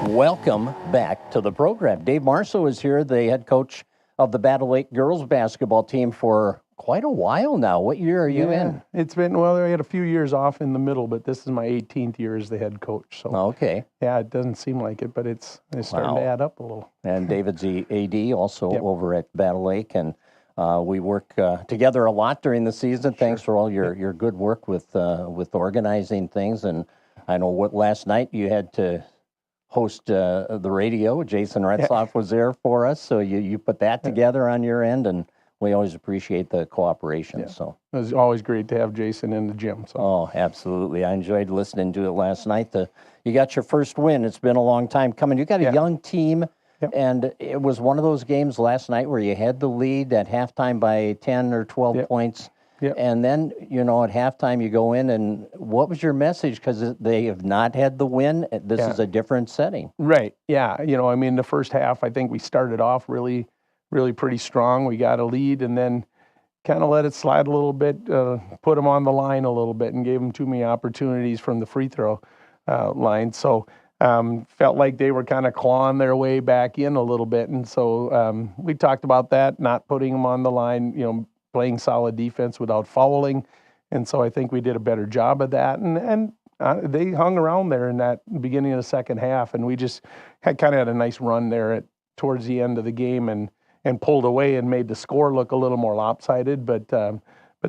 Welcome back to the program. Dave Marceau is here, the head coach of the Battle Lake girls basketball team for quite a while now. What year are you in? It's been, well, I had a few years off in the middle, but this is my 18th year as the head coach. So okay. Yeah, it doesn't seem like it, but it's starting to add up a little. And David's the AD also over at Battle Lake, and we work together a lot during the season. Thanks for all your good work with organizing things. And I know last night you had to host the radio. Jason Retzloff was there for us, so you put that together on your end, and we always appreciate the cooperation. Yeah. So it was always great to have Jason in the gym. So. Oh, absolutely. I enjoyed listening to it last night. You got your first win. It's been a long time coming. You got a young team, and it was one of those games last night where you had the lead at halftime by 10 or 12 points. And then, at halftime you go in, and what was your message? Because they have not had the win. This is a different setting. Right. Yeah. The first half, I think we started off really pretty strong. We got a lead and then kind of let it slide a little bit, put them on the line a little bit and gave them too many opportunities from the free throw line. So felt like they were kind of clawing their way back in a little bit. And so we talked about that, not putting them on the line, playing solid defense without fouling. And so I think we did a better job of that. And they hung around there in that beginning of the second half. And we just had a nice run there towards the end of the game and pulled away and made the score look a little more lopsided. But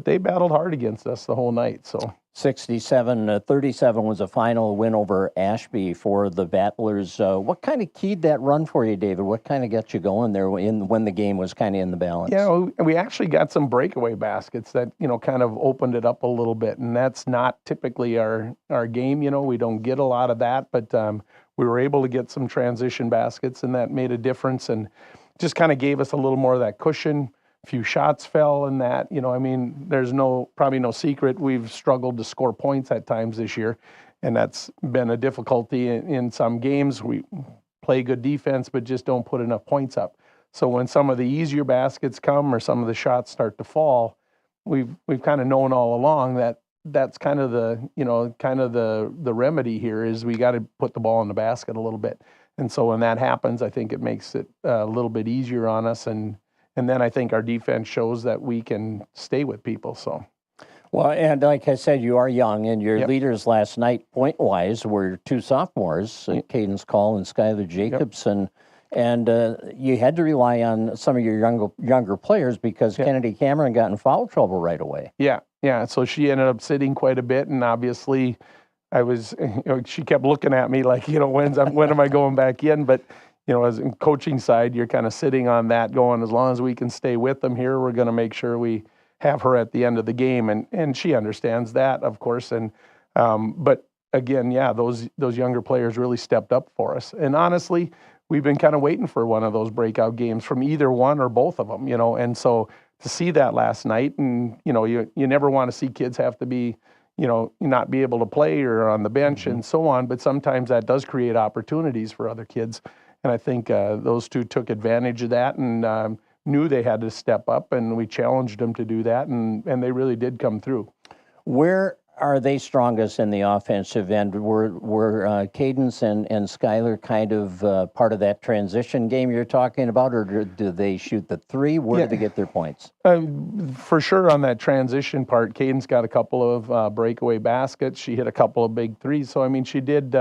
they battled hard against us the whole night. So 67-37 was a final win over Ashby for the Battlers. What kind of keyed that run for you, David? What kind of got you going there when the game was kind of in the balance? Yeah, we actually got some breakaway baskets that, kind of opened it up a little bit. And that's not typically our game. We don't get a lot of that. But we were able to get some transition baskets, and that made a difference and just kind of gave us a little more of that cushion. Few shots fell in that, there's probably no secret. We've struggled to score points at times this year, and that's been a difficulty in some games. We play good defense, but just don't put enough points up. So when some of the easier baskets come or some of the shots start to fall, we've kind of known all along that that's kind of the remedy here is we got to put the ball in the basket a little bit. And so when that happens, I think it makes it a little bit easier on us. And then I think our defense shows that we can stay with people. So, well, and like I said, you are young, and your leaders last night, point-wise, were two sophomores, Cadence Call and Skylar Jacobson. And you had to rely on some of your younger players because Kennedy Cameron got in foul trouble right away. Yeah. So she ended up sitting quite a bit, and obviously, she kept looking at me like, when am I going back in? But as in coaching side, you're kind of sitting on that going, as long as we can stay with them here, we're going to make sure we have her at the end of the game. And she understands that, of course. And, but again, those younger players really stepped up for us. And honestly, we've been kind of waiting for one of those breakout games from either one or both of them, and so to see that last night and, you never want to see kids have to be, not be able to play or on the bench and so on. But sometimes that does create opportunities for other kids. And I think those two took advantage of that and knew they had to step up, and we challenged them to do that, and they really did come through. Where are they strongest in the offensive end? Were Cadence and Skylar kind of part of that transition game you're talking about, or do they shoot the three? Where do they get their points? For sure on that transition part, Cadence got a couple of breakaway baskets. She hit a couple of big threes. So, she did...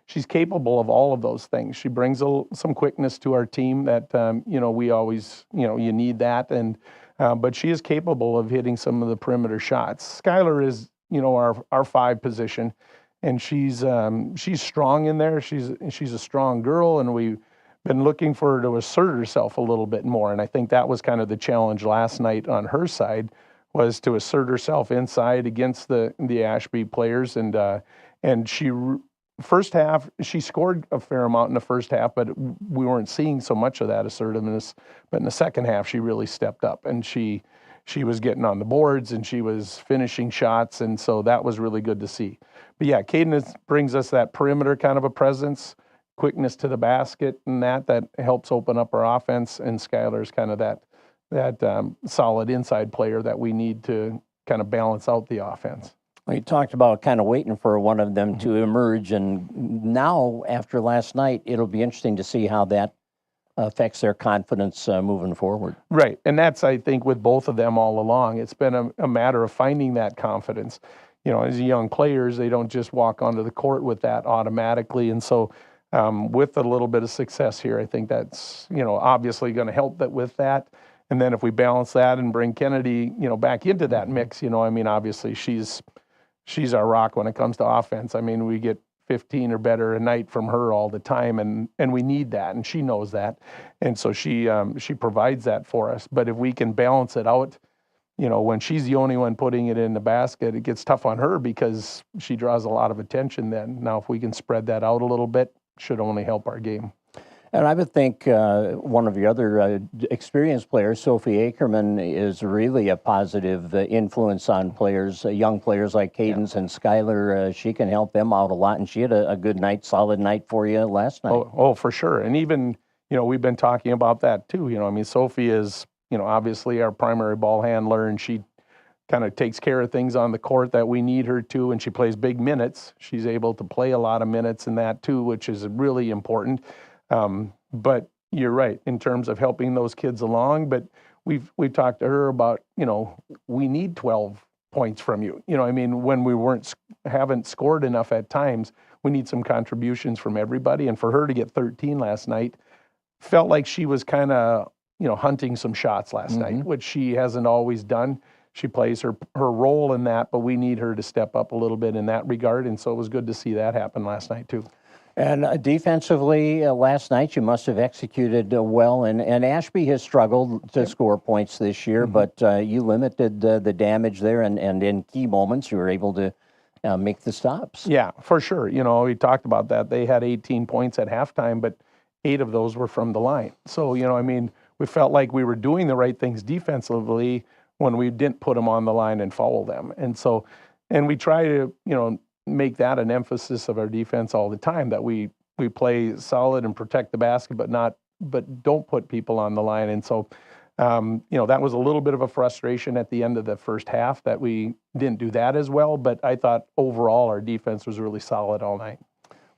she's capable of all of those things. She brings some quickness to our team that, we always, you need that. And but she is capable of hitting some of the perimeter shots. Skylar is, our 5 position, and she's strong in there. She's a strong girl, and we've been looking for her to assert herself a little bit more. And I think that was kind of the challenge last night on her side, was to assert herself inside against the Ashby players. And she, first half, she scored a fair amount in the first half, but we weren't seeing so much of that assertiveness. But in the second half, she really stepped up, and she was getting on the boards, and she was finishing shots, and so that was really good to see. But yeah, Caden brings us that perimeter kind of a presence, quickness to the basket, and that helps open up our offense. And Skylar's kind of that solid inside player that we need to kind of balance out the offense. Well, you talked about kind of waiting for one of them to emerge, and now after last night, it'll be interesting to see how that affects their confidence moving forward. Right, and that's, I think, with both of them all along. It's been a matter of finding that confidence. As young players, they don't just walk onto the court with that automatically, and so with a little bit of success here, I think that's, obviously going to help with that. And then if we balance that and bring Kennedy, back into that mix, obviously she's our rock when it comes to offense. We get 15 or better a night from her all the time, and we need that, and she knows that. And so she provides that for us. But if we can balance it out, when she's the only one putting it in the basket, it gets tough on her because she draws a lot of attention then. Now, if we can spread that out a little bit, should only help our game. And I would think one of your other experienced players, Sophie Ackerman, is really a positive influence on players, young players like Cadence and Skylar. She can help them out a lot, and she had a good night, solid night for you last night. Oh, for sure. And even, we've been talking about that too. Sophie is, obviously our primary ball handler, and she kind of takes care of things on the court that we need her to, and she plays big minutes. She's able to play a lot of minutes in that too, which is really important. But you're right in terms of helping those kids along. But we've talked to her about, we need 12 points from you. When we haven't scored enough at times, we need some contributions from everybody. And for her to get 13 last night, felt like she was kind of, hunting some shots last night, which she hasn't always done. She plays her role in that, but we need her to step up a little bit in that regard. And so it was good to see that happen last night too. And defensively, last night you must have executed well, and Ashby has struggled to score points this year, but you limited the damage there, and in key moments you were able to make the stops. Yeah, for sure. We talked about that. They had 18 points at halftime, but 8 of those were from the line. So, we felt like we were doing the right things defensively when we didn't put them on the line and foul them. And so, and we try to, make that an emphasis of our defense all the time, that we play solid and protect the basket, but don't put people on the line. And so, that was a little bit of a frustration at the end of the first half that we didn't do that as well. But I thought overall our defense was really solid all night.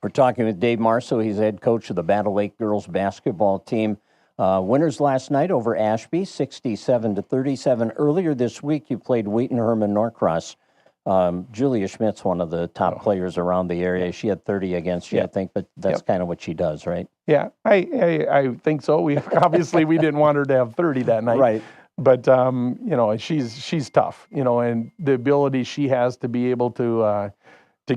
We're talking with Dave Marceau. He's head coach of the Battle Lake girls basketball team. Winners last night over Ashby, 67-37. Earlier this week, you played Wheaton Herman Norcross. Julia Schmidt's one of the top players around the area. She had 30 against you, I think, but that's kind of what she does, right? Yeah, I think so. We obviously we didn't want her to have 30 that night, right? But she's tough, and the ability she has to be able to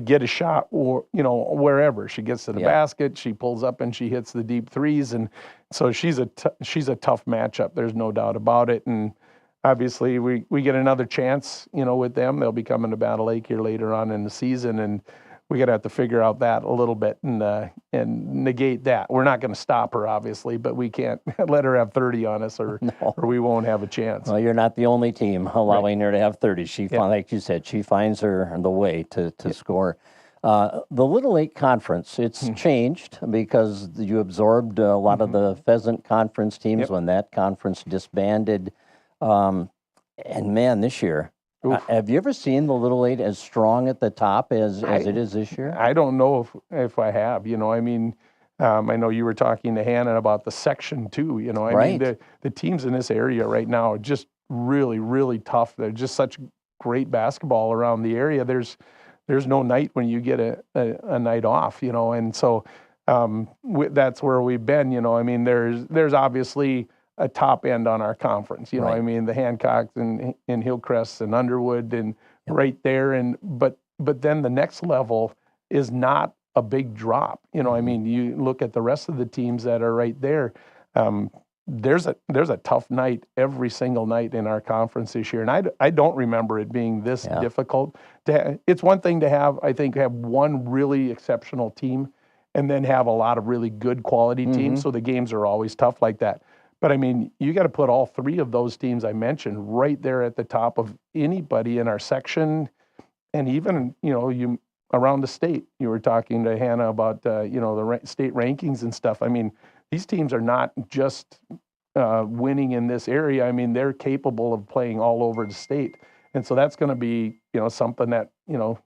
get a shot, or wherever she gets to the basket, she pulls up and she hits the deep threes, and so she's a tough matchup. There's no doubt about it, and obviously, we get another chance, with them. They'll be coming to Battle Lake here later on in the season, and we got to have to figure out that a little bit and negate that. We're not going to stop her, obviously, but we can't let her have 30 on us, or we won't have a chance. Well, you're not the only team allowing her to have 30. She, like you said, she finds the way to score. The Little Lake Conference, it's changed because you absorbed a lot of the Pheasant Conference teams when that conference disbanded. And man, this year, have you ever seen the Little 8 as strong at the top as it is this year? I don't know if I have. I know you were talking to Hannah about the section too. I mean, the teams in this area right now are just really, really tough. They're just such great basketball around the area. There's there's no night when you get a night off, and so that's where we've been, I mean, there's obviously a top end on our conference, I mean, the Hancocks and Hillcrests and Underwood and right there, but then the next level is not a big drop, I mean, you look at the rest of the teams that are right there. There's a tough night every single night in our conference this year, and I don't remember it being this difficult. It's one thing to have one really exceptional team, and then have a lot of really good quality teams. So the games are always tough like that. But I mean, you got to put all three of those teams I mentioned right there at the top of anybody in our section, and even you around the state. You were talking to Hannah about the state rankings and stuff. I mean, these teams are not just winning in this area. I mean, they're capable of playing all over the state, and so that's going to be something that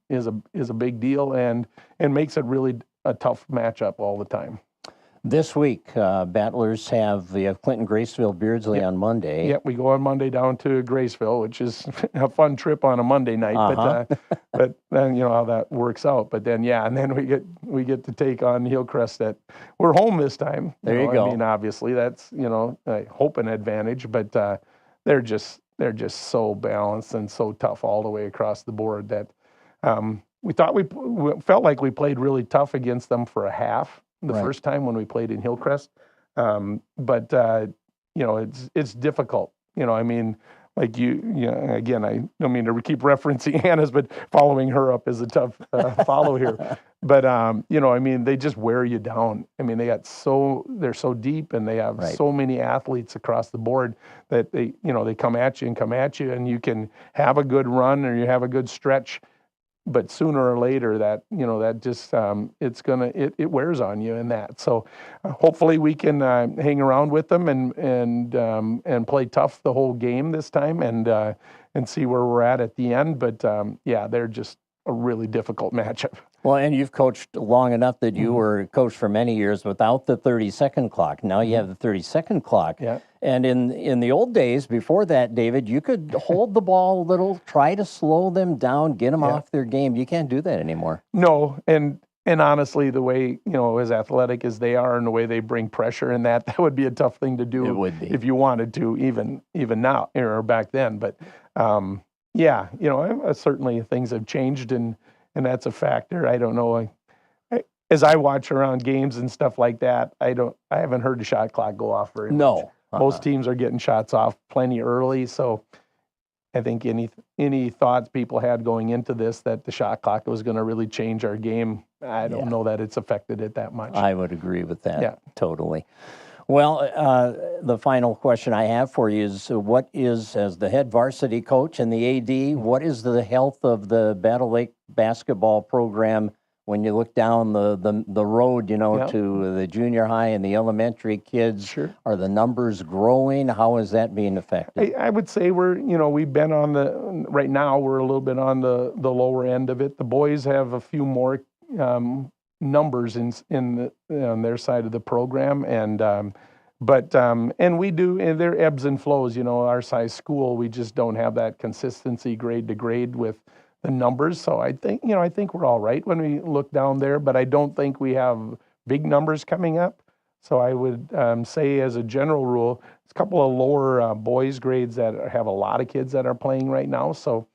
is a big deal and makes it really a tough matchup all the time. This week, Battlers have the Clinton, Graceville, Beardsley on Monday. Yep, we go on Monday down to Graceville, which is a fun trip on a Monday night. But then how that works out. But then and then we get to take on Hillcrest. We're home this time. There you go. I mean, obviously that's I hope an advantage, but they're just so balanced and so tough all the way across the board that we felt like we played really tough against them for a half. The first time when we played in Hillcrest, but it's difficult. I mean, like again, I don't mean to keep referencing Hannah's, but following her up is a tough follow here. But I mean, they just wear you down. I mean, they're so deep, and they have so many athletes across the board that they come at you, and you can have a good run or you have a good stretch. But sooner or later, that just it wears on you in that. So hopefully we can hang around with them and play tough the whole game this time and see where we're at the end. But they're just a really difficult matchup. Well, and you've coached long enough that you were coached for many years without the 30-second clock. Now you have the 30-second clock. Yeah. And in the old days, before that, David, you could hold the ball a little, try to slow them down, get them off their game. You can't do that anymore. No, and honestly, the way, as athletic as they are and the way they bring pressure in that would be a tough thing to do. It would be. If you wanted to, even now or back then. But certainly things have changed and that's a factor. I don't know. As I watch around games and stuff like that, I haven't heard the shot clock go off very much. No. Most teams are getting shots off plenty early, so I think any thoughts people had going into this that the shot clock was going to really change our game, I don't know that it's affected it that much. I would agree with that. Totally. Well, the final question I have for you is, what is, as the head varsity coach and the AD, what is the health of the Battle Lake basketball program when you look down the road, to the junior high and the elementary kids? Sure. Are the numbers growing? How is that being affected? I would say we've been right now we're a little bit on the lower end of it. The boys have a few more numbers in on their side of the program, and we do, and there ebbs and flows. Our size school, we just don't have that consistency grade to grade with the numbers. So I think we're all right when we look down there, but I don't think we have big numbers coming up. So I would say, as a general rule, it's a couple of lower boys grades that have a lot of kids that are playing right now. So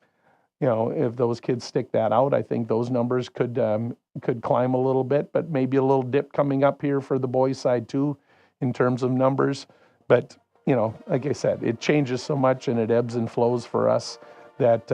if those kids stick that out, I think those numbers could climb a little bit, but maybe a little dip coming up here for the boys side too, in terms of numbers. But like I said, it changes so much and it ebbs and flows for us that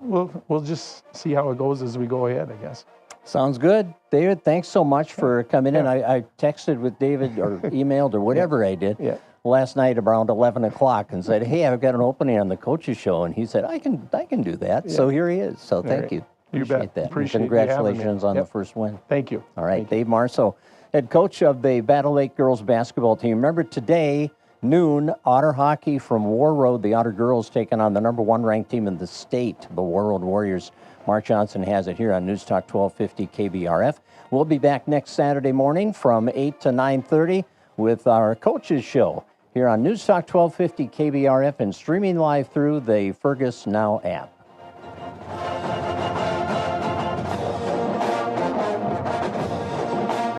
we'll just see how it goes as we go ahead, I guess. Sounds good. David, thanks so much for coming in. I texted with David or emailed or whatever I did last night around 11 o'clock and said, hey, I've got an opening on the coaches show. And he said, I can do that. Yeah. So here he is. So thank you. You Appreciate bet. that. Appreciate congratulations on the first win. Thank you. All right. Dave Marceau, head coach of the Battle Lake girls basketball team. Remember, today, noon, Otter hockey from War Road. The Otter girls taking on the #1 ranked team in the state, the War Road Warriors. Mark Johnson has it here on News Talk 1250 KBRF. We'll be back next Saturday morning from 8 to 9:30 with our coaches show here on News Talk 1250 KBRF and streaming live through the Fergus Now app.